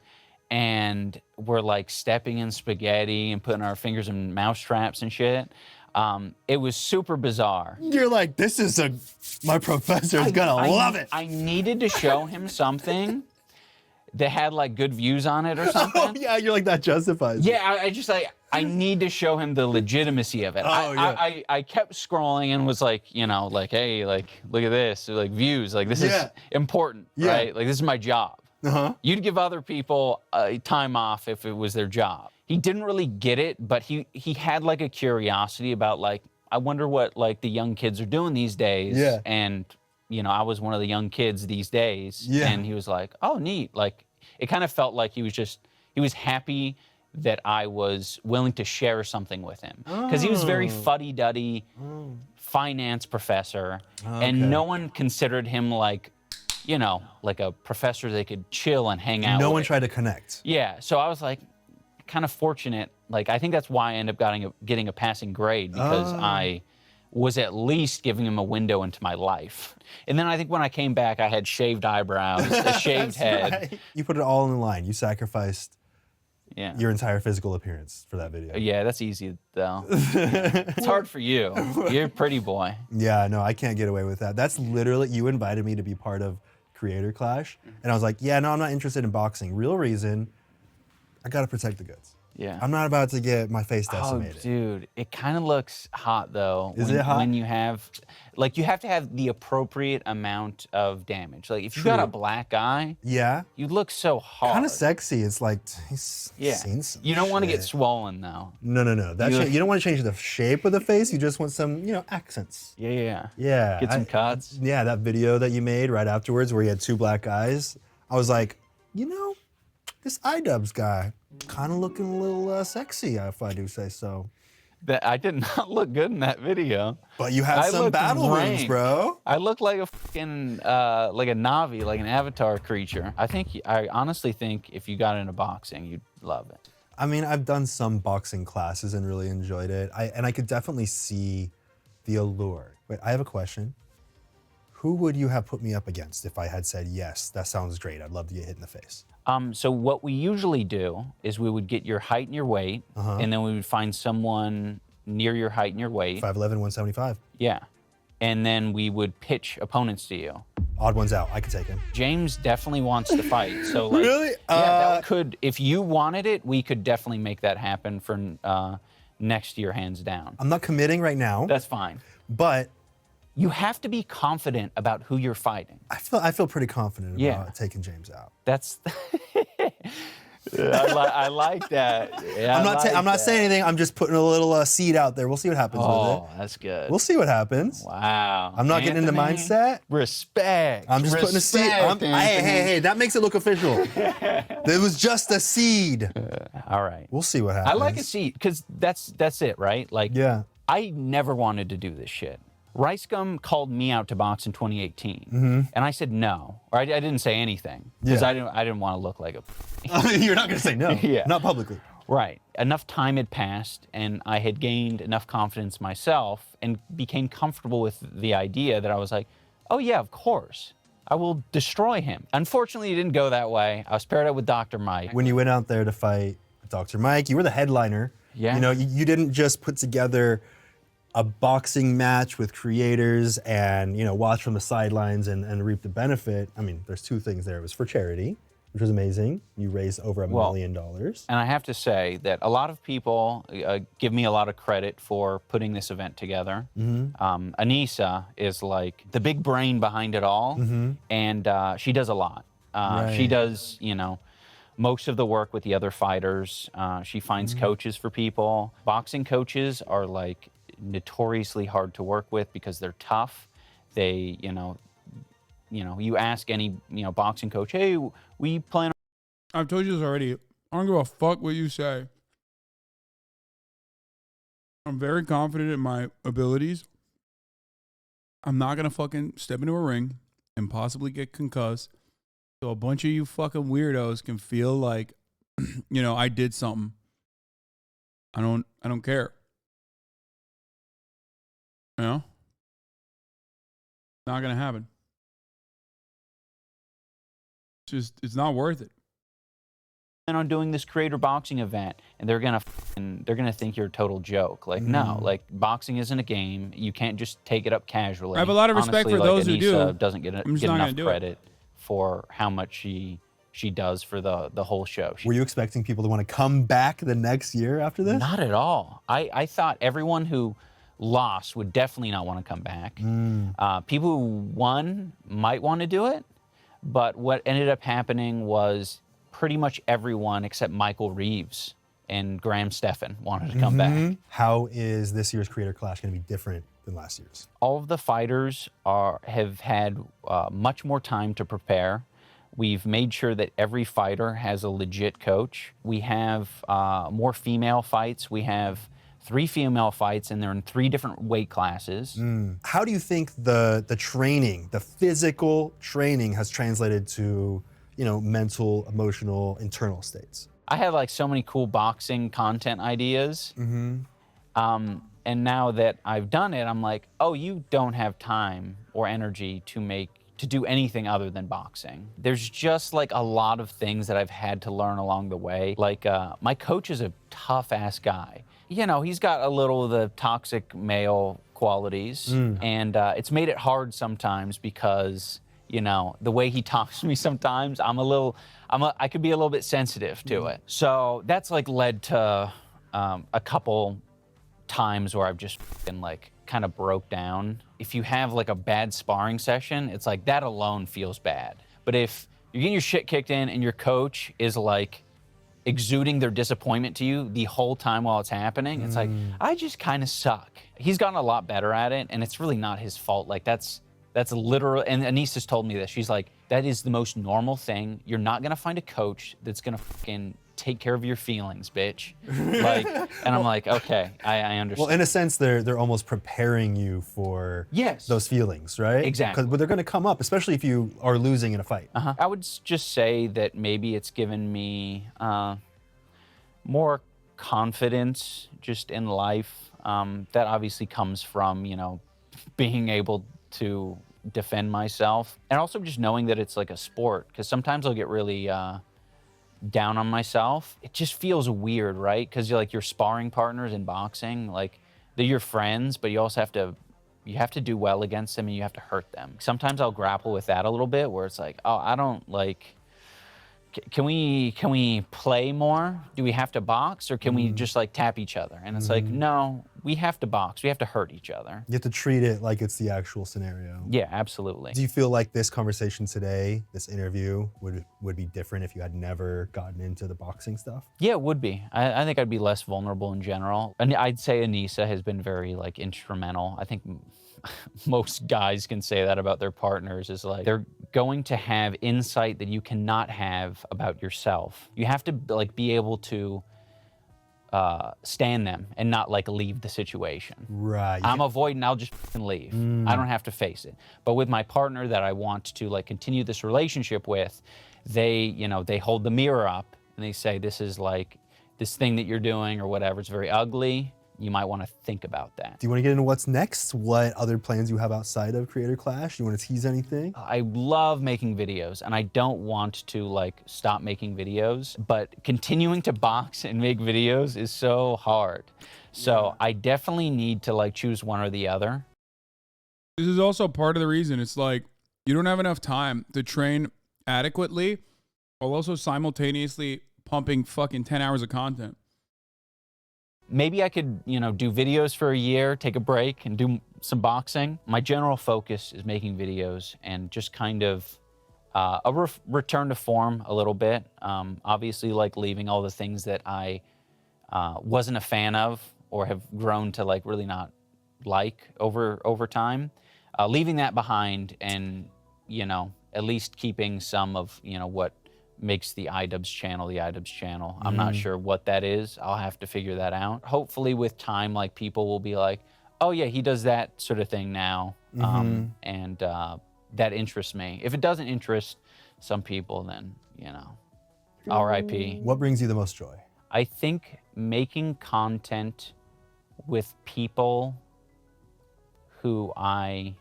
[SPEAKER 2] And we're like stepping in spaghetti and putting our fingers in mouse traps and shit. It was super bizarre.
[SPEAKER 3] You're like, this is my professor's gonna love it.
[SPEAKER 2] I needed to show him something that had like good views on it or something.
[SPEAKER 3] Oh yeah, you're like, that justifies it.
[SPEAKER 2] Yeah, I just like, I need to show him the legitimacy of it.
[SPEAKER 3] Oh, yeah.
[SPEAKER 2] I kept scrolling and was like, you know, like, hey, like, look at this, like views, like this is important, right? Like this is my job.
[SPEAKER 3] Uh-huh.
[SPEAKER 2] You'd give other people time off if it was their job. He didn't really get it, but he had like a curiosity about like, I wonder what like the young kids are doing these days.
[SPEAKER 3] Yeah.
[SPEAKER 2] And you know, I was one of the young kids these days.
[SPEAKER 3] Yeah.
[SPEAKER 2] And he was like, oh, neat. Like, it kind of felt like he was happy that I was willing to share something with him. Because he was very fuddy-duddy finance professor. And no one considered him like, you know, like a professor they could chill and hang out with.
[SPEAKER 3] No one tried to connect.
[SPEAKER 2] Yeah, so I was like, kind of fortunate. Like, I think that's why I ended up getting a passing grade, because I was at least giving him a window into my life. And then I think when I came back, I had shaved eyebrows, a shaved head.
[SPEAKER 3] Right. You put it all in the line. You sacrificed your entire physical appearance for that video.
[SPEAKER 2] Yeah, that's easy though. It's hard for you. You're a pretty boy.
[SPEAKER 3] Yeah, no, I can't get away with that. That's literally, you invited me to be part of Creator Clash, and I was like, yeah, no, I'm not interested in boxing. Real reason, I gotta protect the goods.
[SPEAKER 2] Yeah.
[SPEAKER 3] I'm not about to get my face decimated.
[SPEAKER 2] Oh, dude, it kind of looks hot though.
[SPEAKER 3] Is it hot?
[SPEAKER 2] When you have, like, you have to have the appropriate amount of damage. Like, if you got a black eye,
[SPEAKER 3] Yeah.
[SPEAKER 2] you look so hard.
[SPEAKER 3] Kind of sexy. It's like, he's
[SPEAKER 2] Yeah.
[SPEAKER 3] seen some
[SPEAKER 2] You don't want to get
[SPEAKER 3] shit.
[SPEAKER 2] swollen though.
[SPEAKER 3] No. That you don't want to change the shape of the face. You just want some, accents.
[SPEAKER 2] Yeah.
[SPEAKER 3] Yeah.
[SPEAKER 2] Get some cuts.
[SPEAKER 3] Yeah, that video that you made right afterwards where you had two black eyes, I was like, this iDubbbz guy, kind of looking a little sexy, if I do say so.
[SPEAKER 2] That I did not look good in that video.
[SPEAKER 3] But you had
[SPEAKER 2] I
[SPEAKER 3] some
[SPEAKER 2] looked
[SPEAKER 3] battle rings,
[SPEAKER 2] rank.
[SPEAKER 3] bro.
[SPEAKER 2] I look like a fucking like a Navi, like an avatar creature. I honestly think if you got into boxing, you'd love it.
[SPEAKER 3] I mean, I've done some boxing classes and really enjoyed it. I could definitely see the allure. Wait, I have a question. Who would you have put me up against if I had said, yes, that sounds great, I'd love to get hit in the face?
[SPEAKER 2] So what we usually do is we would get your height and your weight, and then we would find someone near your height and your weight.
[SPEAKER 3] 5'11", 175.
[SPEAKER 2] Yeah. And then we would pitch opponents to you.
[SPEAKER 3] Odd one's out, I could take him.
[SPEAKER 2] James definitely wants to fight. So like,
[SPEAKER 3] Really?
[SPEAKER 2] Yeah, that could, if you wanted it, we could definitely make that happen for next year, hands down.
[SPEAKER 3] I'm not committing right now,
[SPEAKER 2] That's fine.
[SPEAKER 3] but
[SPEAKER 2] You have to be confident about who you're fighting.
[SPEAKER 3] I feel pretty confident about
[SPEAKER 2] Yeah.
[SPEAKER 3] taking James out.
[SPEAKER 2] That's I like that. Yeah,
[SPEAKER 3] I'm not saying anything. I'm just putting a little seed out there. We'll see what happens with
[SPEAKER 2] Oh,
[SPEAKER 3] it.
[SPEAKER 2] that's good.
[SPEAKER 3] We'll see what happens.
[SPEAKER 2] Wow.
[SPEAKER 3] I'm not getting into
[SPEAKER 2] Anthony,
[SPEAKER 3] mindset.
[SPEAKER 2] Respect.
[SPEAKER 3] I'm just putting a seed. Hey, that makes it look official. There was just a seed.
[SPEAKER 2] All right.
[SPEAKER 3] We'll see what happens.
[SPEAKER 2] I like a seat because that's it, right? Like,
[SPEAKER 3] Yeah.
[SPEAKER 2] I never wanted to do this shit. Rice Gum called me out to box in 2018, and I said no, or I didn't say anything because
[SPEAKER 3] Yeah.
[SPEAKER 2] I didn't want to look like a
[SPEAKER 3] You're not gonna say no.
[SPEAKER 2] Yeah.
[SPEAKER 3] Not publicly.
[SPEAKER 2] right. Enough time had passed, and I had gained enough confidence myself, and became comfortable with the idea that I was like, oh yeah, of course, I will destroy him. Unfortunately, it didn't go that way. I was paired up with Dr. Mike.
[SPEAKER 3] When you went out there to fight Dr. Mike, you were the headliner.
[SPEAKER 2] Yeah.
[SPEAKER 3] You didn't just put together a boxing match with creators and, watch from the sidelines and reap the benefit. I mean, there's two things there. It was for charity, which was amazing. You raised over $1 million.
[SPEAKER 2] And I have to say that a lot of people give me a lot of credit for putting this event together. Anissa is like the big brain behind it all, and she does a lot. She does, most of the work with the other fighters. She finds coaches for people. Boxing coaches are like notoriously hard to work with because they're tough. They, you ask any, boxing coach, hey, we plan.
[SPEAKER 1] I've told you this already. I don't give a fuck what you say. I'm very confident in my abilities. I'm not going to fucking step into a ring and possibly get concussed. So a bunch of you fucking weirdos can feel like, I did something. I don't care. Not going to happen. It's not worth it.
[SPEAKER 2] On doing this creator boxing event, and they're gonna think you're a total joke. Like, no, like boxing isn't a game. You can't just take it up casually.
[SPEAKER 1] I have a lot of respect
[SPEAKER 2] Honestly,
[SPEAKER 1] for those who do.
[SPEAKER 2] Anissa doesn't get enough
[SPEAKER 1] do
[SPEAKER 2] credit for how much she does for the whole show.
[SPEAKER 3] Were you expecting people to want to come back the next year after this?
[SPEAKER 2] Not at all. I thought everyone who lost would definitely not want to come back. People who won might want to do it, but what ended up happening was pretty much everyone except Michael Reeves and Graham Stephan wanted to come back.
[SPEAKER 3] How is this year's Creator Clash going to be different than last year's?
[SPEAKER 2] All of the fighters have had much more time to prepare. We've made sure that every fighter has a legit coach. We have more female fights. We have 3 female fights, and they're in 3 different weight classes.
[SPEAKER 3] How do you think the training, the physical training, has translated to mental, emotional, internal states?
[SPEAKER 2] I have like so many cool boxing content ideas. And now that I've done it, I'm like, oh, you don't have time or energy to do anything other than boxing. There's just like a lot of things that I've had to learn along the way. Like my coach is a tough ass guy. He's got a little of the toxic male qualities, and it's made it hard sometimes because the way he talks to me sometimes, I could be a little bit sensitive to it. So that's like led to a couple times where I've just kind of broke down. If you have like a bad sparring session, it's like that alone feels bad. But if you're getting your shit kicked in and your coach is like exuding their disappointment to you the whole time while it's happening, it's like, I just kind of suck. He's gotten a lot better at it, and it's really not his fault. Like that's literal, and Anissa's told me this. She's like, that is the most normal thing. You're not gonna find a coach that's gonna fucking take care of your feelings, bitch. And I'm like, okay, I understand.
[SPEAKER 3] Well, in a sense, they're almost preparing you for those feelings, right?
[SPEAKER 2] Exactly.
[SPEAKER 3] Because they're gonna come up, especially if you are losing in a fight.
[SPEAKER 2] I would just say that maybe it's given me more confidence just in life. That obviously comes from, being able to defend myself, and also just knowing that it's like a sport, because sometimes I'll get really down on myself. It just feels weird, right? Because your sparring partners in boxing, like they're your friends, but you also have to do well against them, and you have to hurt them. Sometimes I'll grapple with that a little bit, where it's like, oh, I don't like. Can we play more? Do we have to box, or can we just like tap each other? And it's like, no, we have to box. We have to hurt each other.
[SPEAKER 3] You have to treat it like it's the actual scenario.
[SPEAKER 2] Yeah, absolutely.
[SPEAKER 3] Do you feel like this conversation today, this interview, would be different if you had never gotten into the boxing stuff?
[SPEAKER 2] Yeah, it would be. I think I'd be less vulnerable in general. And I'd say Anissa has been very instrumental. I think most guys can say that about their partners, is like they're going to have insight that you cannot have about yourself. You have to be able to stand them and not leave the situation.
[SPEAKER 3] Right.
[SPEAKER 2] I'm avoiding, I'll just leave. I don't have to face it. But with my partner that I want to continue this relationship with, they hold the mirror up and they say, this is this thing that you're doing or whatever, it's very ugly. You might want to think about that.
[SPEAKER 3] Do you want to get into what's next? What other plans you have outside of Creator Clash? Do you want to tease anything?
[SPEAKER 2] I love making videos, and I don't want to stop making videos, but continuing to box and make videos is so hard. So I definitely need to choose one or the other.
[SPEAKER 1] This is also part of the reason. It's like you don't have enough time to train adequately while also simultaneously pumping fucking 10 hours of content.
[SPEAKER 2] Maybe I could, do videos for a year, take a break, and do some boxing. My general focus is making videos and just kind of a return to form a little bit. Obviously, leaving all the things that I wasn't a fan of or have grown to really not like over time, leaving that behind and, you know, at least keeping some of, you know, what makes the iDubbbz channel. I'm not sure what that is. I'll have to figure that out. Hopefully with time, like, people will be like, oh yeah, he does that sort of thing now. And that interests me. If it doesn't interest some people, then, you know, RIP.
[SPEAKER 3] What brings you the most joy?
[SPEAKER 2] I think making content with people who I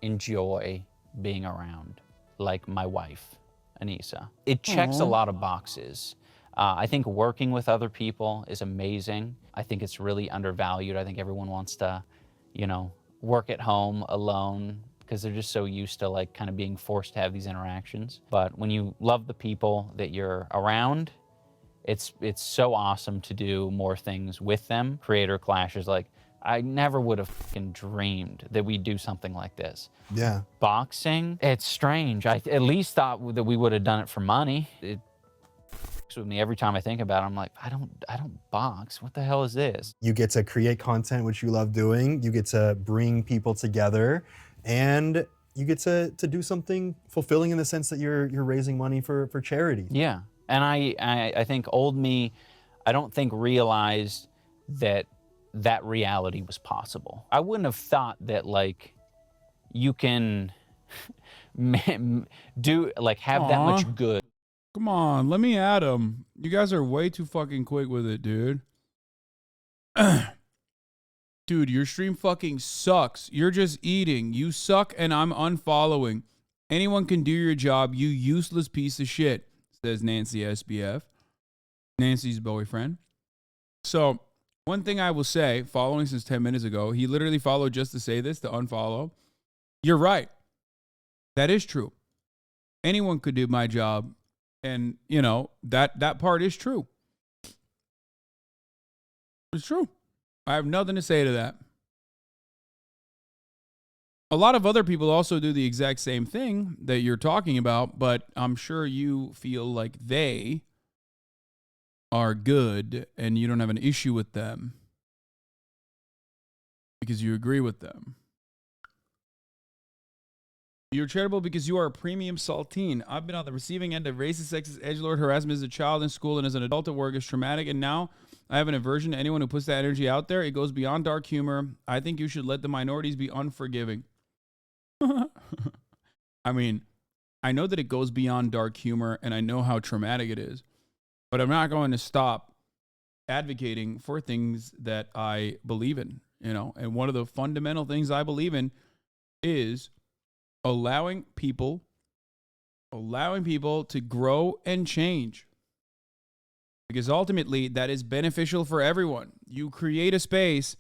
[SPEAKER 2] enjoy being around, like my wife, Anissa. It checks a lot of boxes. I think working with other people is amazing. I think it's really undervalued. I think everyone wants to, you know, work at home alone because they're just so used to, like, kind of being forced to have these interactions. But when you love the people that you're around, it's so awesome to do more things with them. Creator clashes, like, I never would have fucking dreamed that we'd do something like this.
[SPEAKER 3] Yeah.
[SPEAKER 2] Boxing, it's strange. I at least thought that we would have done it for money. It fucks with me every time I think about it. I'm like, I don't box. What the hell is this?
[SPEAKER 3] You get to create content, which you love doing. You get to bring people together, and you get to do something fulfilling in the sense that you're raising money for charity.
[SPEAKER 2] Yeah, and I think old me, I don't think realized that reality was possible. I wouldn't have thought that, like, you can do, like, have that much good.
[SPEAKER 1] Come on, let me at him. You guys are way too fucking quick with it, dude. Dude, your stream fucking sucks. You're just eating. You suck and I'm unfollowing. Anyone can do your job, you useless piece of shit, says Nancy SBF. Nancy's boyfriend. So, one thing I will say, following since 10 minutes ago, he literally followed just to say this, to unfollow. You're right. That is true. Anyone could do my job. And, you know, that part is true. It's true. I have nothing to say to that. A lot of other people also do the exact same thing that you're talking about, but I'm sure you feel like they are good and you don't have an issue with them because you agree with them. You're charitable because you are a premium saltine. I've been on the receiving end of racist, sexist, edgelord harassment as a child in school and as an adult at work. It's traumatic, and now I have an aversion to anyone who puts that energy out there. It goes beyond dark humor. I think you should let the minorities be unforgiving. I mean, I know that it goes beyond dark humor, and I know how traumatic it is, but I'm not going to stop advocating for things that I believe in, you know, and one of the fundamental things I believe in is allowing people to grow and change, because ultimately that is beneficial for everyone. You create a space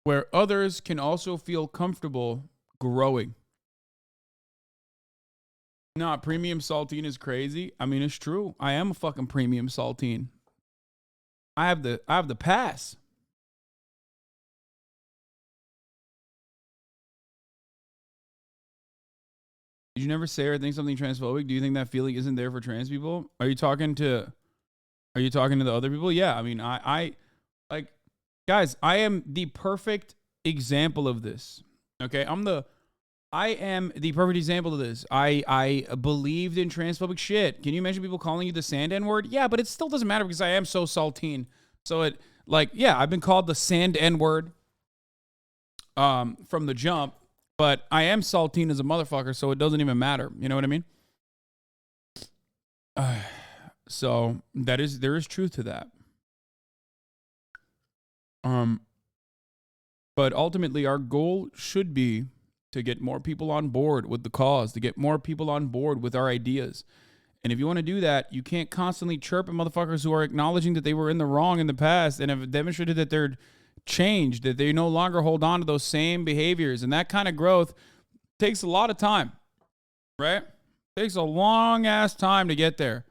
[SPEAKER 1] where others can also feel comfortable growing. Nah, premium saltine is crazy. I mean, it's true. I am a fucking premium saltine. I have the pass. Did you never say or think something transphobic? Do you think that feeling isn't there for trans people? Are you talking to the other people? Yeah, I mean, I like, guys, I am the perfect example of this. Okay, I am the perfect example of this. I believed in transphobic shit. Can you imagine people calling you the sand N-word? Yeah, but it still doesn't matter because I am so saltine. So it, like, yeah, I've been called the sand N-word from the jump, but I am saltine as a motherfucker, so it doesn't even matter. You know what I mean? So there is truth to that. But ultimately our goal should be to get more people on board with the cause, to get more people on board with our ideas. And if you want to do that, you can't constantly chirp at motherfuckers who are acknowledging that they were in the wrong in the past and have demonstrated that they're changed, that they no longer hold on to those same behaviors. And that kind of growth takes a lot of time, right? It takes a long ass time to get there.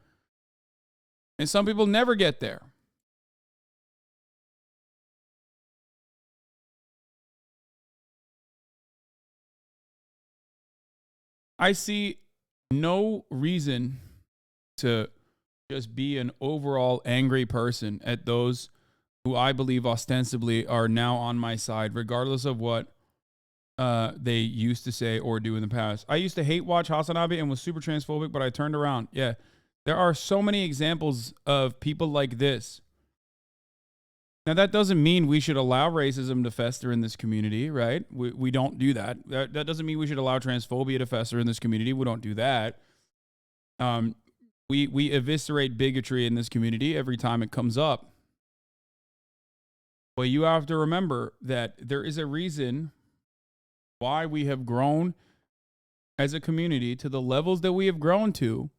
[SPEAKER 1] And some people never get there. I see no reason to just be an overall angry person at those who I believe ostensibly are now on my side, regardless of what they used to say or do in the past. I used to hate watch HasanAbi and was super transphobic, but I turned around. Yeah, there are so many examples of people like this. Now, that doesn't mean we should allow racism to fester in this community, right? We don't do that. That doesn't mean we should allow transphobia to fester in this community. We don't do that. We eviscerate bigotry in this community every time it comes up. But you have to remember that there is a reason why we have grown as a community to the levels that we have grown to.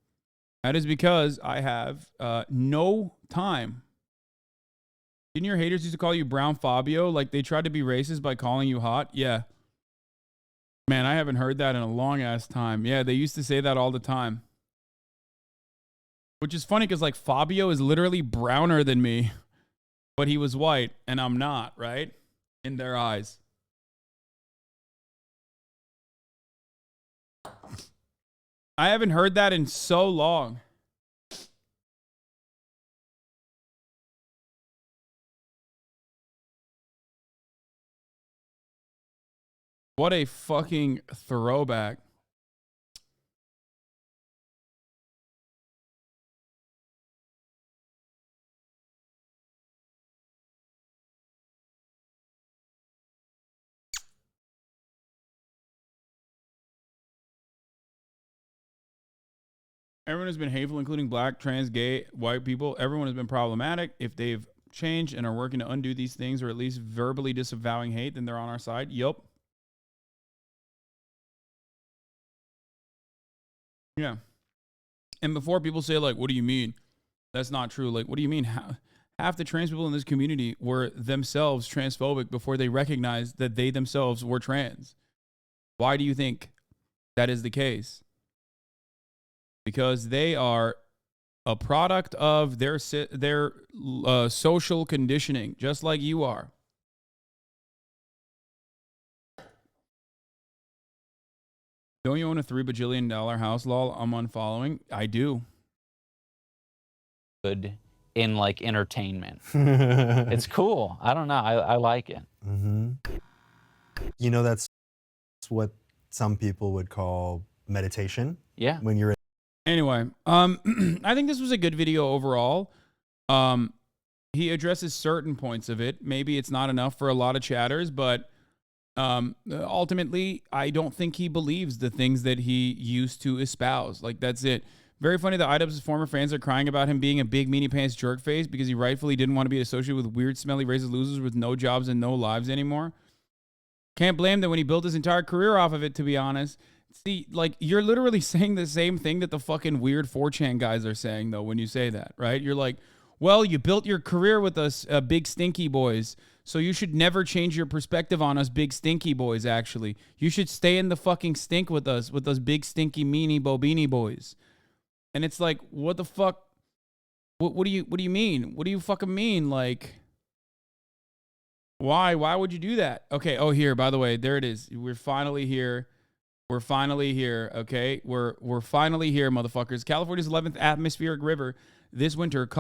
[SPEAKER 1] That is because I have no time. Didn't your haters used to call you Brown Fabio? Like they tried to be racist by calling you hot? Yeah. Man, I haven't heard that in a long ass time. Yeah, they used to say that all the time. Which is funny because like Fabio is literally browner than me, but he was white and I'm not, right? In their eyes. I haven't heard that in so long. What a fucking throwback. Everyone has been hateful, including black, trans, gay, white people. Everyone has been problematic. If they've changed and are working to undo these things, or at least verbally disavowing hate, then they're on our side. Yup. Yeah. And before people say, like, what do you mean? That's not true. Like, what do you mean? Half the trans people in this community were themselves transphobic before they recognized that they themselves were trans. Why do you think that is the case? Because they are a product of their social conditioning, just like you are. Don't you own a $3 bajillion house, lol? I'm unfollowing. I do.
[SPEAKER 2] Good in like entertainment. It's cool. I don't know. I like it.
[SPEAKER 3] Mm-hmm. You know, that's what some people would call meditation.
[SPEAKER 2] Yeah.
[SPEAKER 3] When you're
[SPEAKER 1] Anyway, I think this was a good video overall. He addresses certain points of it. Maybe it's not enough for a lot of chatters, but ultimately, I don't think he believes the things that he used to espouse. Like, that's it. Very funny that iDubbbz's former fans are crying about him being a big meanie pants jerk face because he rightfully didn't want to be associated with weird, smelly, racist losers with no jobs and no lives anymore. Can't blame them when he built his entire career off of it, to be honest. See, like, you're literally saying the same thing that the fucking weird 4chan guys are saying, though, when you say that, right? You're like, well, you built your career with us, big stinky boys, so you should never change your perspective on us big stinky boys, actually. You should stay in the fucking stink with us big stinky meanie bobini boys. And it's like, what the fuck? What do you mean? What do you fucking mean? Like, why would you do that? Okay, oh, here, by the way, there it is. We're finally here. We're finally here, okay? We're finally here, motherfuckers. California's 11th atmospheric river this winter